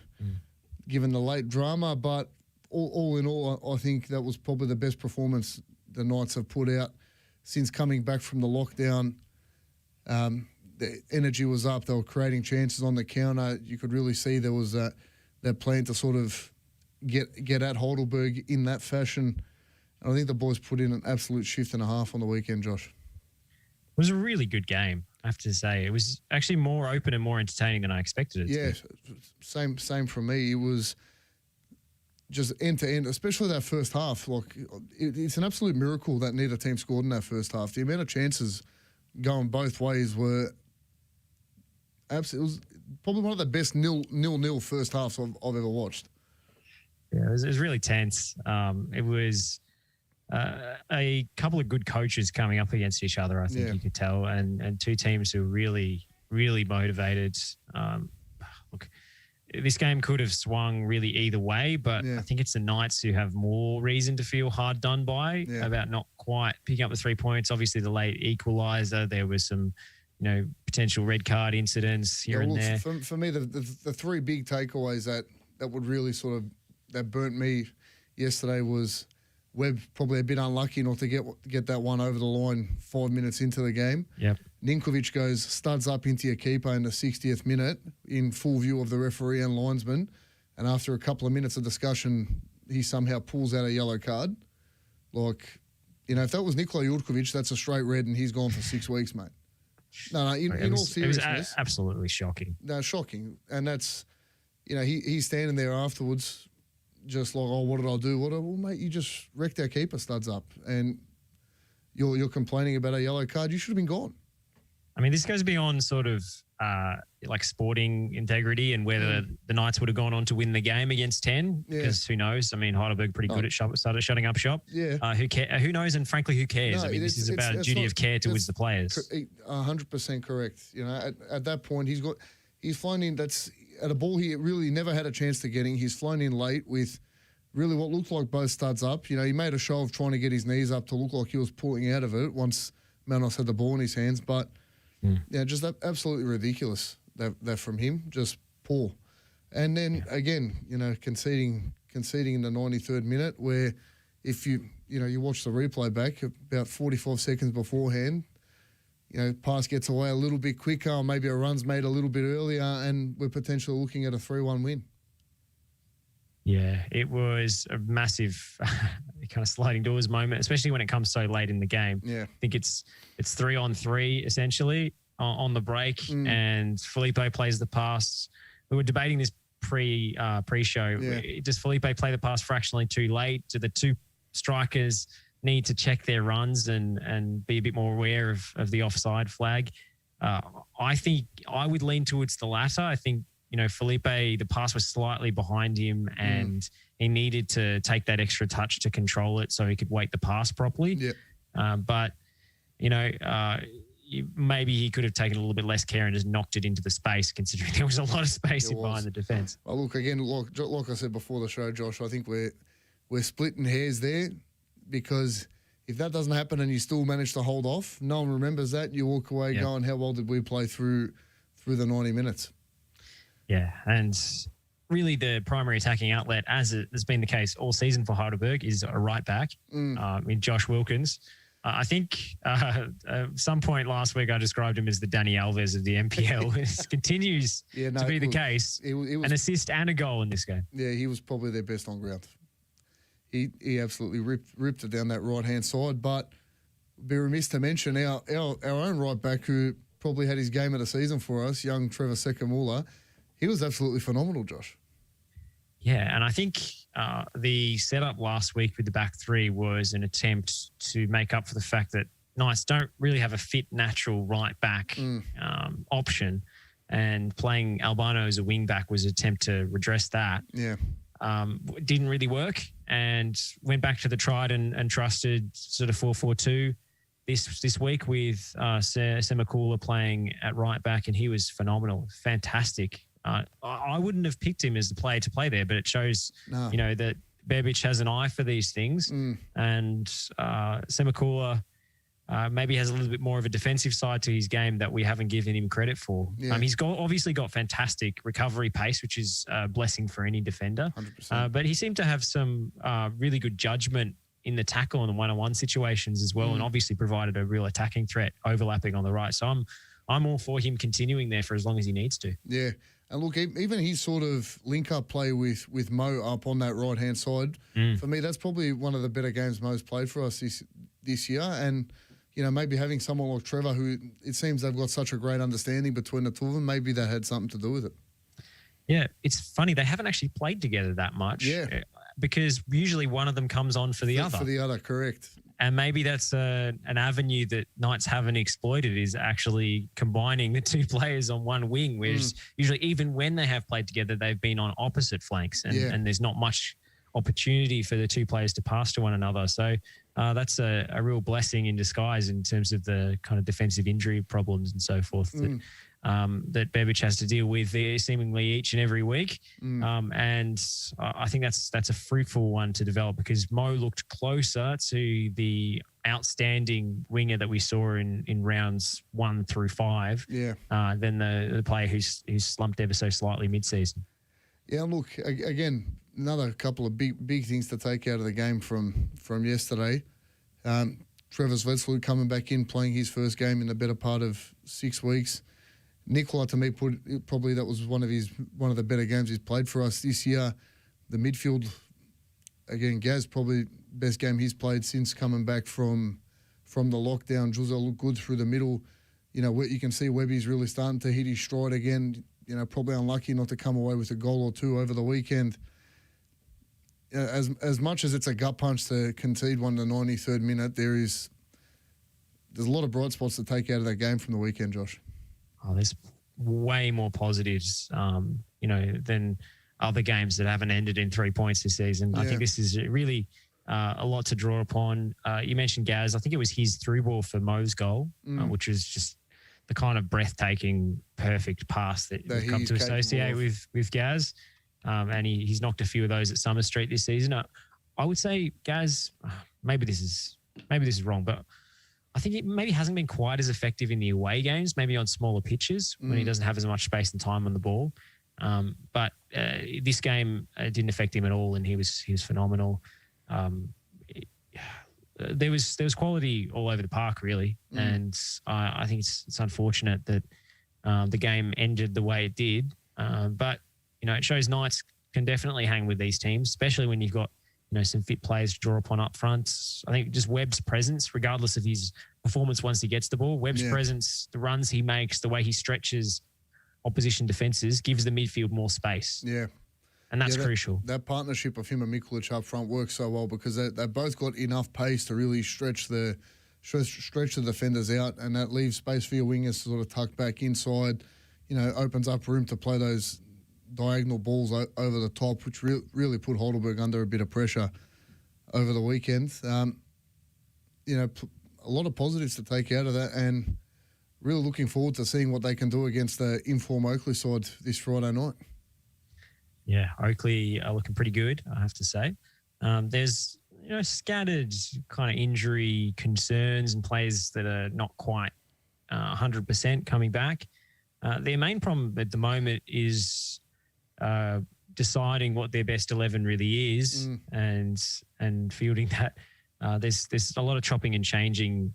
late drama. But all in all, I think that was probably the best performance the Knights have put out since coming back from the lockdown. The energy was up. They were creating chances on the counter. You could really see there was that plan to sort of get at Heidelberg in that fashion. And I think the boys put in an absolute shift and a half on the weekend, Josh. It was a really good game, I have to say. It was actually more open and more entertaining than I expected it to be. Same for me. It was just end to end, especially that first half. Like it's an absolute miracle that neither team scored in that first half. The amount of chances going both ways were absolutely. It was probably one of the best nil first halves I've ever watched. Yeah, it was really tense. It was a couple of good coaches coming up against each other, I think you could tell, and two teams who were really, really motivated. Look, this game could have swung really either way, but I think it's the Knights who have more reason to feel hard done by about not quite picking up the 3 points. Obviously, the late equaliser, there was some, potential red card incidents here and there. For me, the 3 big takeaways that would really sort of that burnt me yesterday was Webb probably a bit unlucky not to get that one over the line 5 minutes into the game. Yep. Ninkovic goes studs up into your keeper in the 60th minute in full view of the referee and linesman. And after a couple of minutes of discussion, he somehow pulls out a yellow card. Like, if that was Nikola Jurkovic, that's a straight red and he's gone for 6 weeks, mate. No, in all seriousness. It was absolutely shocking. No, shocking. And that's, he's standing there afterwards just like, what did I do? Well, mate, you just wrecked our keeper studs up and you're complaining about a yellow card. You should have been gone. I mean, this goes beyond sort of like sporting integrity and whether the Knights would have gone on to win the game against 10, because who knows? I mean, Heidelberg pretty good at started shutting up shop. Yeah. Who knows? And frankly, who cares? No, this is about a duty of care towards the players. 100% correct. At that point, he's flown in. That's at a ball he really never had a chance to getting. He's flown in late with really what looked like both studs up. He made a show of trying to get his knees up to look like he was pulling out of it once Manos had the ball in his hands. But, just absolutely ridiculous that from him. Just poor. And then, again, conceding in the 93rd minute where if you watch the replay back about 45 seconds beforehand, pass gets away a little bit quicker, or maybe a run's made a little bit earlier, and we're potentially looking at a 3-1 win. Yeah, it was a massive kind of sliding doors moment, especially when it comes so late in the game. Yeah. I think it's 3-on-3 essentially on the break, and Filippo plays the pass. We were debating this pre-show. Yeah. Does Felipe play the pass fractionally too late? Do the two strikers need to check their runs and be a bit more aware of the offside flag? I think I would lean towards the latter. I think, Felipe, the pass was slightly behind him and he needed to take that extra touch to control it so he could weight the pass properly. Yeah. But, maybe he could have taken a little bit less care and just knocked it into the space, considering there was a lot of space behind the defence. Well, look, again, like I said before the show, Josh, I think we're splitting hairs there, because if that doesn't happen and you still manage to hold off, no one remembers that. You walk away going, how well did we play through the 90 minutes? Yeah, and really the primary attacking outlet, as it has been the case all season for Heidelberg, is a right back in Josh Wilkins. I think some point last week I described him as the Dani Alves of the NPL. It continues to be the case. It was an assist and a goal in this game. Yeah, he was probably their best on ground. He absolutely ripped it down that right-hand side. But be remiss to mention our own right back, who probably had his game of the season for us, young Trevor Sekamula. He was absolutely phenomenal, Josh. Yeah, and I think the setup last week with the back three was an attempt to make up for the fact that Knights don't really have a fit, natural right back option, and playing Albano as a wing back was an attempt to redress that. Yeah. Didn't really work, and went back to the tried and trusted sort of 4-4-2 this week with Semakula playing at right back, and he was phenomenal, fantastic. I wouldn't have picked him as the player to play there, but it shows, that Bebic has an eye for these things, and Semakula maybe has a little bit more of a defensive side to his game that we haven't given him credit for. Yeah. He's obviously got fantastic recovery pace, which is a blessing for any defender. 100%. But he seemed to have some really good judgment in the tackle and the one-on-one situations as well, and obviously provided a real attacking threat overlapping on the right. So I'm all for him continuing there for as long as he needs to. Yeah. And look, even his sort of link-up play with Mo up on that right-hand side, for me, that's probably one of the better games Mo's played for us this year. And, maybe having someone like Trevor, who it seems they've got such a great understanding between the two of them, maybe that had something to do with it. Yeah, it's funny. They haven't actually played together that much. Yeah. Because usually one of them comes on for the other. For the other, correct. And maybe that's an avenue that Knights haven't exploited, is actually combining the two players on one wing, whereas usually even when they have played together, they've been on opposite flanks and there's not much opportunity for the two players to pass to one another. So that's a real blessing in disguise in terms of the kind of defensive injury problems and so forth that Bebic has to deal with seemingly each and every week. And I think that's a fruitful one to develop, because Mo looked closer to the outstanding winger that we saw in rounds 1 through 5 than the player who's slumped ever so slightly mid-season. Yeah, look, again, another couple of big things to take out of the game from yesterday. Trevor Svetslu coming back in, playing his first game in the better part of 6 weeks. Nicola, to me, probably that was one of the better games he's played for us this year. The midfield, again, Gaz, probably best game he's played since coming back from the lockdown. Juzza looked good through the middle. You can see Webby's really starting to hit his stride again. Probably unlucky not to come away with a goal or two over the weekend. As much as it's a gut punch to concede one in the 93rd minute, there's a lot of bright spots to take out of that game from the weekend, Josh. Oh, there's way more positives, than other games that haven't ended in 3 points this season. Yeah. I think this is really a lot to draw upon. You mentioned Gaz. I think it was his through ball for Mo's goal, which was just the kind of breathtaking, perfect pass that we've come to associate with Gaz. And he's knocked a few of those at Summer Street this season. I would say Gaz, maybe this is wrong, but I think it maybe hasn't been quite as effective in the away games, maybe on smaller pitches when he doesn't have as much space and time on the ball. But this game didn't affect him at all, and he was phenomenal. There was quality all over the park, really, and I think it's unfortunate that the game ended the way it did. But it shows Knights can definitely hang with these teams, especially when you've got some fit players to draw upon up front. I think just Webb's presence, regardless of his performance once he gets the ball, Webb's presence, the runs he makes, the way he stretches opposition defences gives the midfield more space. Yeah. And that's crucial. That partnership of him and Mikulic up front works so well because they both got enough pace to really stretch the defenders out, and that leaves space for your wingers to sort of tuck back inside, opens up room to play those diagonal balls over the top, which really put Heidelberg under a bit of pressure over the weekend. A lot of positives to take out of that, and really looking forward to seeing what they can do against the inform Oakley side this Friday night. Yeah, Oakley are looking pretty good, I have to say. There's scattered kind of injury concerns and players that are not quite 100% coming back. Their main problem at the moment is deciding what their best 11 really is and fielding that. There's a lot of chopping and changing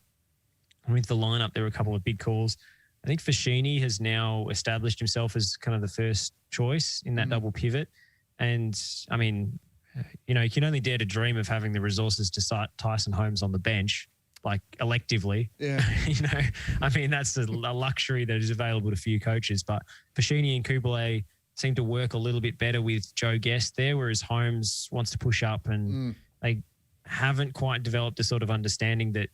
with the lineup. There were a couple of big calls. I think Fashini has now established himself as kind of the first choice in that double pivot. And, I mean, you can only dare to dream of having the resources to start Tyson Holmes on the bench, like electively. Yeah. I mean, that's a luxury that is available to few coaches. But Fashini and Kublai seem to work a little bit better with Joe Guest there, whereas Holmes wants to push up, and they haven't quite developed a sort of understanding that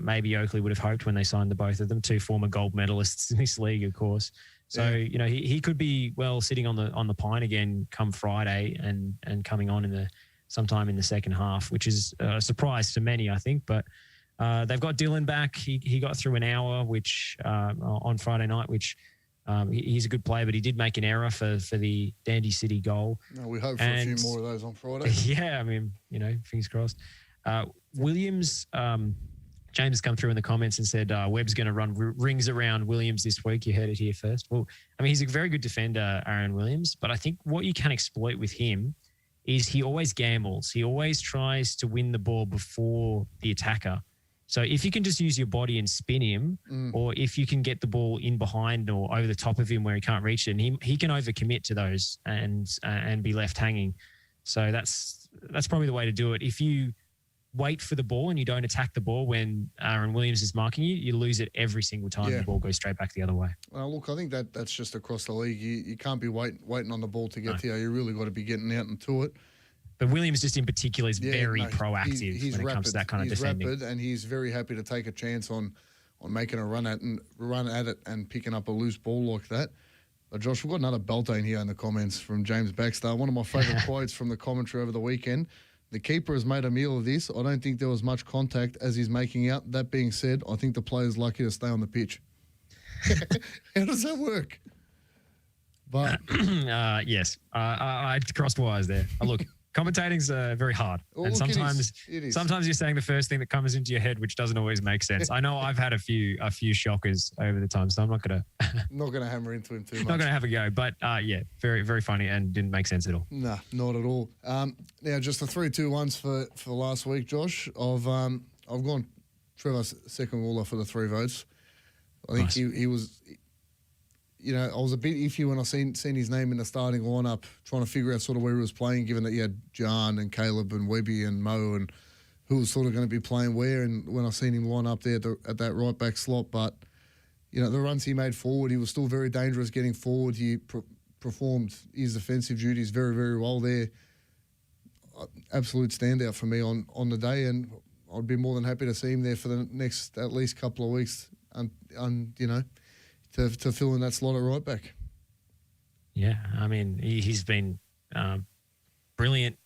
maybe Oakley would have hoped when they signed the both of them, two former gold medalists in this league, of course. So, he could be sitting on the pine again come Friday and coming on sometime in the second half, which is a surprise to many, I think. But they've got Dylan back. He got through an hour, which on Friday night, which he's a good player, but he did make an error for the Dandy City goal. No, we hope for a few more of those on Friday. Yeah, I mean, fingers crossed. Williams, James has come through in the comments and said Webb's going to run rings around Williams this week. You heard it here first. Well, I mean, he's a very good defender, Aaron Williams, but I think what you can exploit with him is he always gambles. He always tries to win the ball before the attacker. So if you can just use your body and spin him, or if you can get the ball in behind or over the top of him where he can't reach it, and he can overcommit to those and be left hanging. So that's probably the way to do it. If you wait for the ball and you don't attack the ball when Aaron Williams is marking you, you lose it every single time. The ball goes straight back the other way. Well, look, I think that's just across the league. You can't be waiting on the ball to get to you. You really got to be getting out and to it. But Williams just in particular is very proactive when it comes to that kind of defending. He's rapid, and he's very happy to take a chance on making a run at it and picking up a loose ball like that. But Josh, we've got another belter in here in the comments from James Baxter. One of my favourite quotes from the commentary over the weekend. The keeper has made a meal of this. I don't think there was much contact as he's making out. That being said, I think the player's lucky to stay on the pitch. How does that work? But yes, I crossed wires there. Look, commentating's very hard, and sometimes you're saying the first thing that comes into your head, which doesn't always make sense. I know I've had a few shockers over the time, so I'm not gonna hammer into him too much. Not gonna have a go, but yeah, very very funny and didn't make sense at all. Nah, not at all. Now just the 3-2-1s for last week, Josh. I've gone Trevor Second-Waller for the 3 votes. I think he was. I was a bit iffy when I seen his name in the starting lineup, trying to figure out sort of where he was playing, given that you had John and Caleb and Webby and Mo and who was sort of going to be playing where. And when I seen him line up there at that right back slot, but the runs he made forward, he was still very dangerous getting forward. He performed his defensive duties very, very well there. Absolute standout for me on the day, and I'd be more than happy to see him there for the next at least couple of weeks. To fill in that slot at right back. Yeah, I mean, he's been brilliant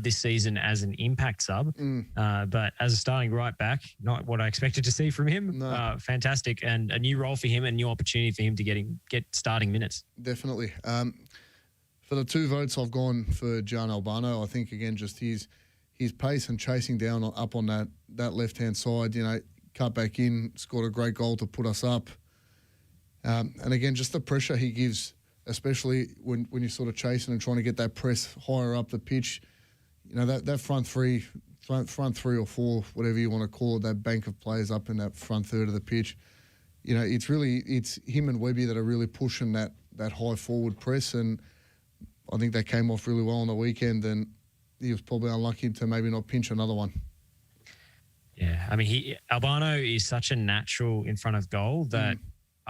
this season as an impact sub, but as a starting right back, not what I expected to see from him. No. Fantastic, and a new role for him and new opportunity for him to get starting minutes. Definitely. For the 2 votes, I've gone for Gian Albano. I think, again, just his pace and chasing down up on that left-hand side, cut back in, scored a great goal to put us up. And again, just the pressure he gives, especially when you're sort of chasing and trying to get that press higher up the pitch. That front three or four, whatever you want to call it, that bank of players up in that front third of the pitch. It's him and Webby that are really pushing that high forward press, and I think that came off really well on the weekend. And he was probably unlucky to maybe not pinch another one. Yeah, I mean, Albano is such a natural in front of goal that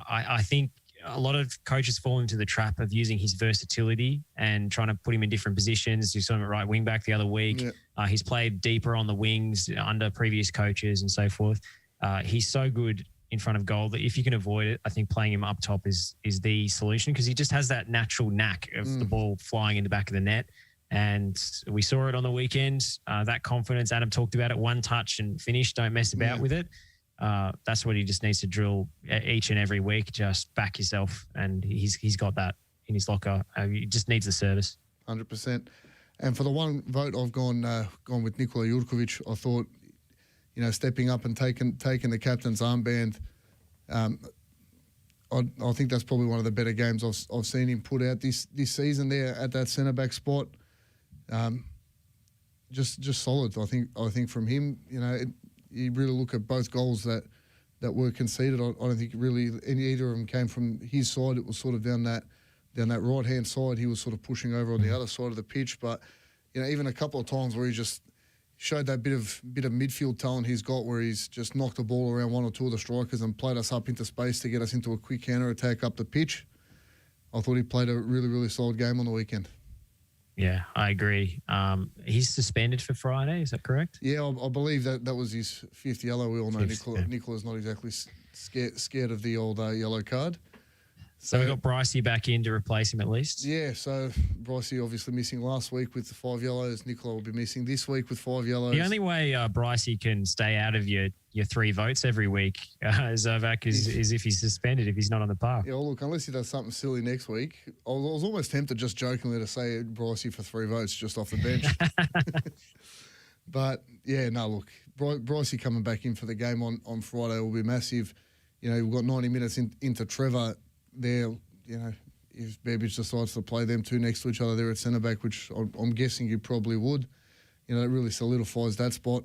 I think a lot of coaches fall into the trap of using his versatility and trying to put him in different positions. You saw him at right wing back the other week. Yeah. He's played deeper on the wings under previous coaches and so forth. He's so good in front of goal that if you can avoid it, I think playing him up top is the solution, because he just has that natural knack of the ball flying in the back of the net. And we saw it on the weekend. That confidence, Adam talked about it, one touch and finish, don't mess about with it. That's what he just needs to drill each and every week. Just back yourself, and he's got that in his locker. He just needs the service. 100%. And for the one vote, I've gone with Nikola Jurkovic. I thought, stepping up and taking the captain's armband. I think that's probably one of the better games I've seen him put out this season there at that centre back spot. Just solid. I think from him, you really look at both goals that were conceded. I don't think really either of them came from his side. It was sort of down that right hand side. He was sort of pushing over on the other side of the pitch. But even a couple of times where he just showed that bit of midfield talent he's got, where he's just knocked the ball around one or two of the strikers and played us up into space to get us into a quick counter attack up the pitch. I thought he played a really, really solid game on the weekend. Yeah, I agree. He's suspended for Friday, is that correct? Yeah, I believe that was his fifth yellow. We all know Nicola's not exactly scared of the old yellow card. So we got Brycey back in to replace him at least? Yeah, so Brycey obviously missing last week with the 5 yellows. Nicola will be missing this week with 5 yellows. The only way Brycey can stay out of your 3 votes every week, Zovac, is if he's suspended, if he's not on the park. Yeah, well, look, unless he does something silly next week. I was almost tempted just jokingly to say Brycey for 3 votes just off the bench. But, yeah, no, look, Brycey coming back in for the game on Friday will be massive. We've got 90 minutes into Trevor there. If Bebbage decides to play them two next to each other there at centre-back, which I'm guessing you probably would, it really solidifies that spot.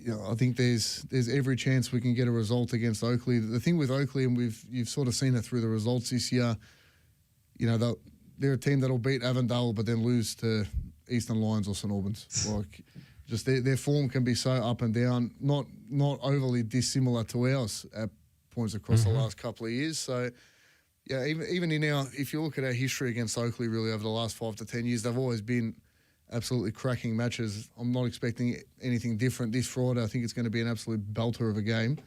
I think there's every chance we can get a result against Oakley. The thing with Oakley, and you've sort of seen it through the results this year, they're a team that'll beat Avondale but then lose to Eastern Lions or St Albans. Just their form can be so up and down, not overly dissimilar to ours at points across the last couple of years. So, yeah, even if you look at our history against Oakley, really over the last 5 to 10 years, they've always been absolutely cracking matches. I'm not expecting anything different this Friday. I think it's going to be an absolute belter of a game.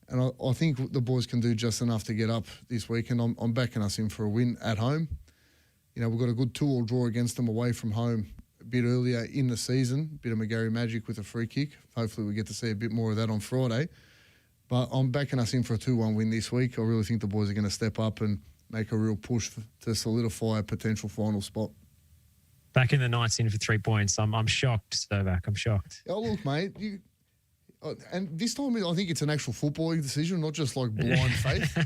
And I think the boys can do just enough to get up this week, and I'm backing us in for a win at home. We've got a good 2-2 draw against them away from home a bit earlier in the season, a bit of McGarry magic with a free kick. Hopefully we get to see a bit more of that on Friday. But I'm backing us in for a 2-1 win this week. I really think the boys are going to step up and make a real push to solidify a potential final spot. Back in the Knights in for 3 points. I'm shocked, Stovac. I'm shocked. Oh, look, mate. And this time I think it's an actual footballing decision, not just like blind faith.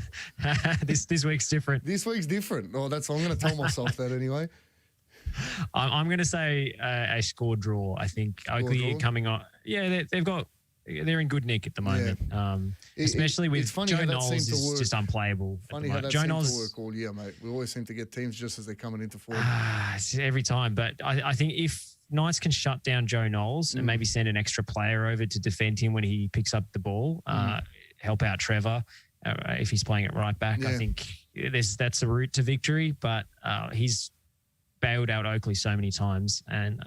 This week's different. This week's different. I'm going to tell myself that anyway. I'm going to say a score draw. I think Oakley coming on. Yeah, they're in good nick at the moment. Yeah. Especially with Joe Knowles is just unplayable. Funny how that seems to work all year, mate. We always seem to get teams just as they're coming into form. Every time. But I think if Knights can shut down Joe Knowles and maybe send an extra player over to defend him when he picks up the ball, help out Trevor if he's playing it right back, I think that's a route to victory. But he's bailed out Oakley so many times, and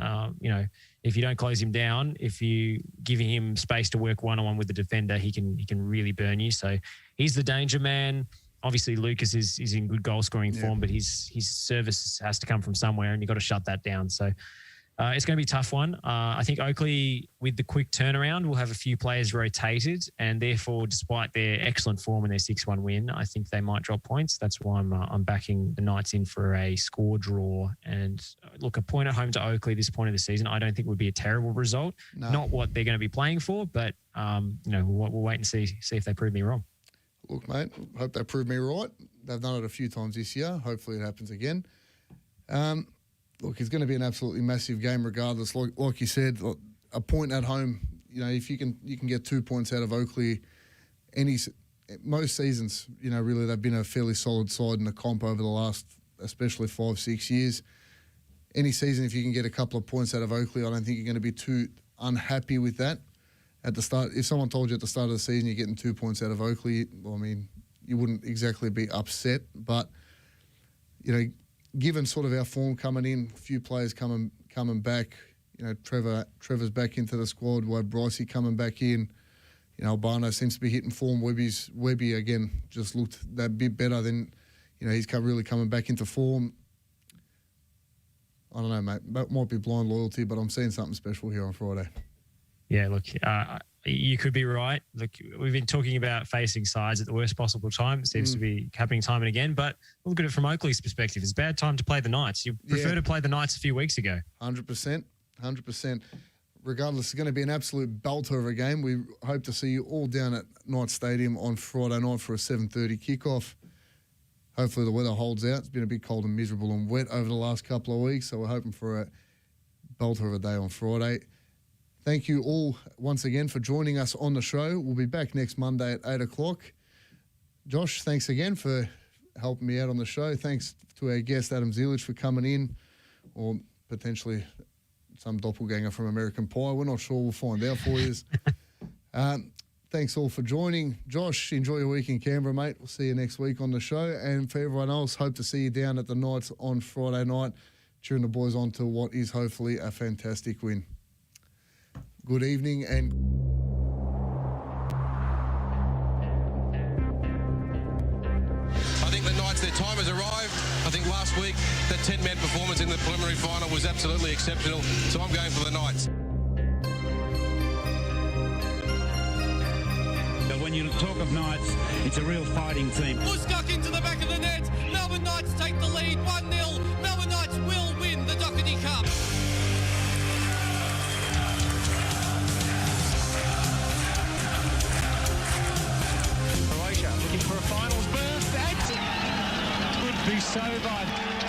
if you don't close him down, if you give him space to work one-on-one with the defender, he can really burn you. So he's the danger man. Obviously, Lucas is in good goal-scoring form, but his service has to come from somewhere, and you've got to shut that down. So it's going to be a tough one. I think Oakley, with the quick turnaround, will have a few players rotated, and therefore, despite their excellent form and their 6-1 win, I think they might drop points. That's why I'm backing the Knights in for a score draw. And look, a point at home to Oakley this point of the season, I don't think would be a terrible result. No. Not what they're going to be playing for, but we'll wait and see if they prove me wrong. Look, mate, hope they prove me right. They've done it a few times this year. Hopefully, it happens again. Look, it's going to be an absolutely massive game regardless. Like you said, a point at home, if you can get 2 points out of Oakley, most seasons, really they've been a fairly solid side in the comp over the last, especially 5-6 years. Any season, if you can get a couple of points out of Oakley, I don't think you're going to be too unhappy with that. At the start, if someone told you at the start of the season you're getting 2 points out of Oakley, well, I mean, you wouldn't exactly be upset. But, you know, given sort of our form coming in, a few players coming back, you know, Trevor's back into the squad, Wade Brycey coming back in. You know, Albano seems to be hitting form. Webby, again, just looked that bit better than, you know, he's really coming back into form. I don't know, mate. That might be blind loyalty, but I'm seeing something special here on Friday. Yeah, look, you could be right. Look, we've been talking about facing sides at the worst possible time. It seems to be happening time and again. But look at it from Oakley's perspective. It's a bad time to play the Knights. You prefer to play the Knights a few weeks ago. 100%. Regardless, it's going to be an absolute belter of a game. We hope to see you all down at Knights Stadium on Friday night for a 7:30 kickoff. Hopefully the weather holds out. It's been a bit cold and miserable and wet over the last couple of weeks, so we're hoping for a belter of a day on Friday. Thank you all once again for joining us on the show. We'll be back next Monday at 8 o'clock. Josh, thanks again for helping me out on the show. Thanks to our guest, Adam Zielich, for coming in, or potentially some doppelganger from American Pie. We're not sure. We'll find out for you. Thanks all for joining. Josh, enjoy your week in Canberra, mate. We'll see you next week on the show. And for everyone else, hope to see you down at the Knights on Friday night, cheering the boys on to what is hopefully a fantastic win. Good evening and... I think the Knights, their time has arrived. I think last week, the 10-man performance in the preliminary final was absolutely exceptional. So I'm going for the Knights. But when you talk of Knights, it's a real fighting team. Buskak into the back of the net. Melbourne Knights take the lead 1-0. Melbourne Knights will win the Doherty Cup. Croatia looking for a finals berth. That could be so by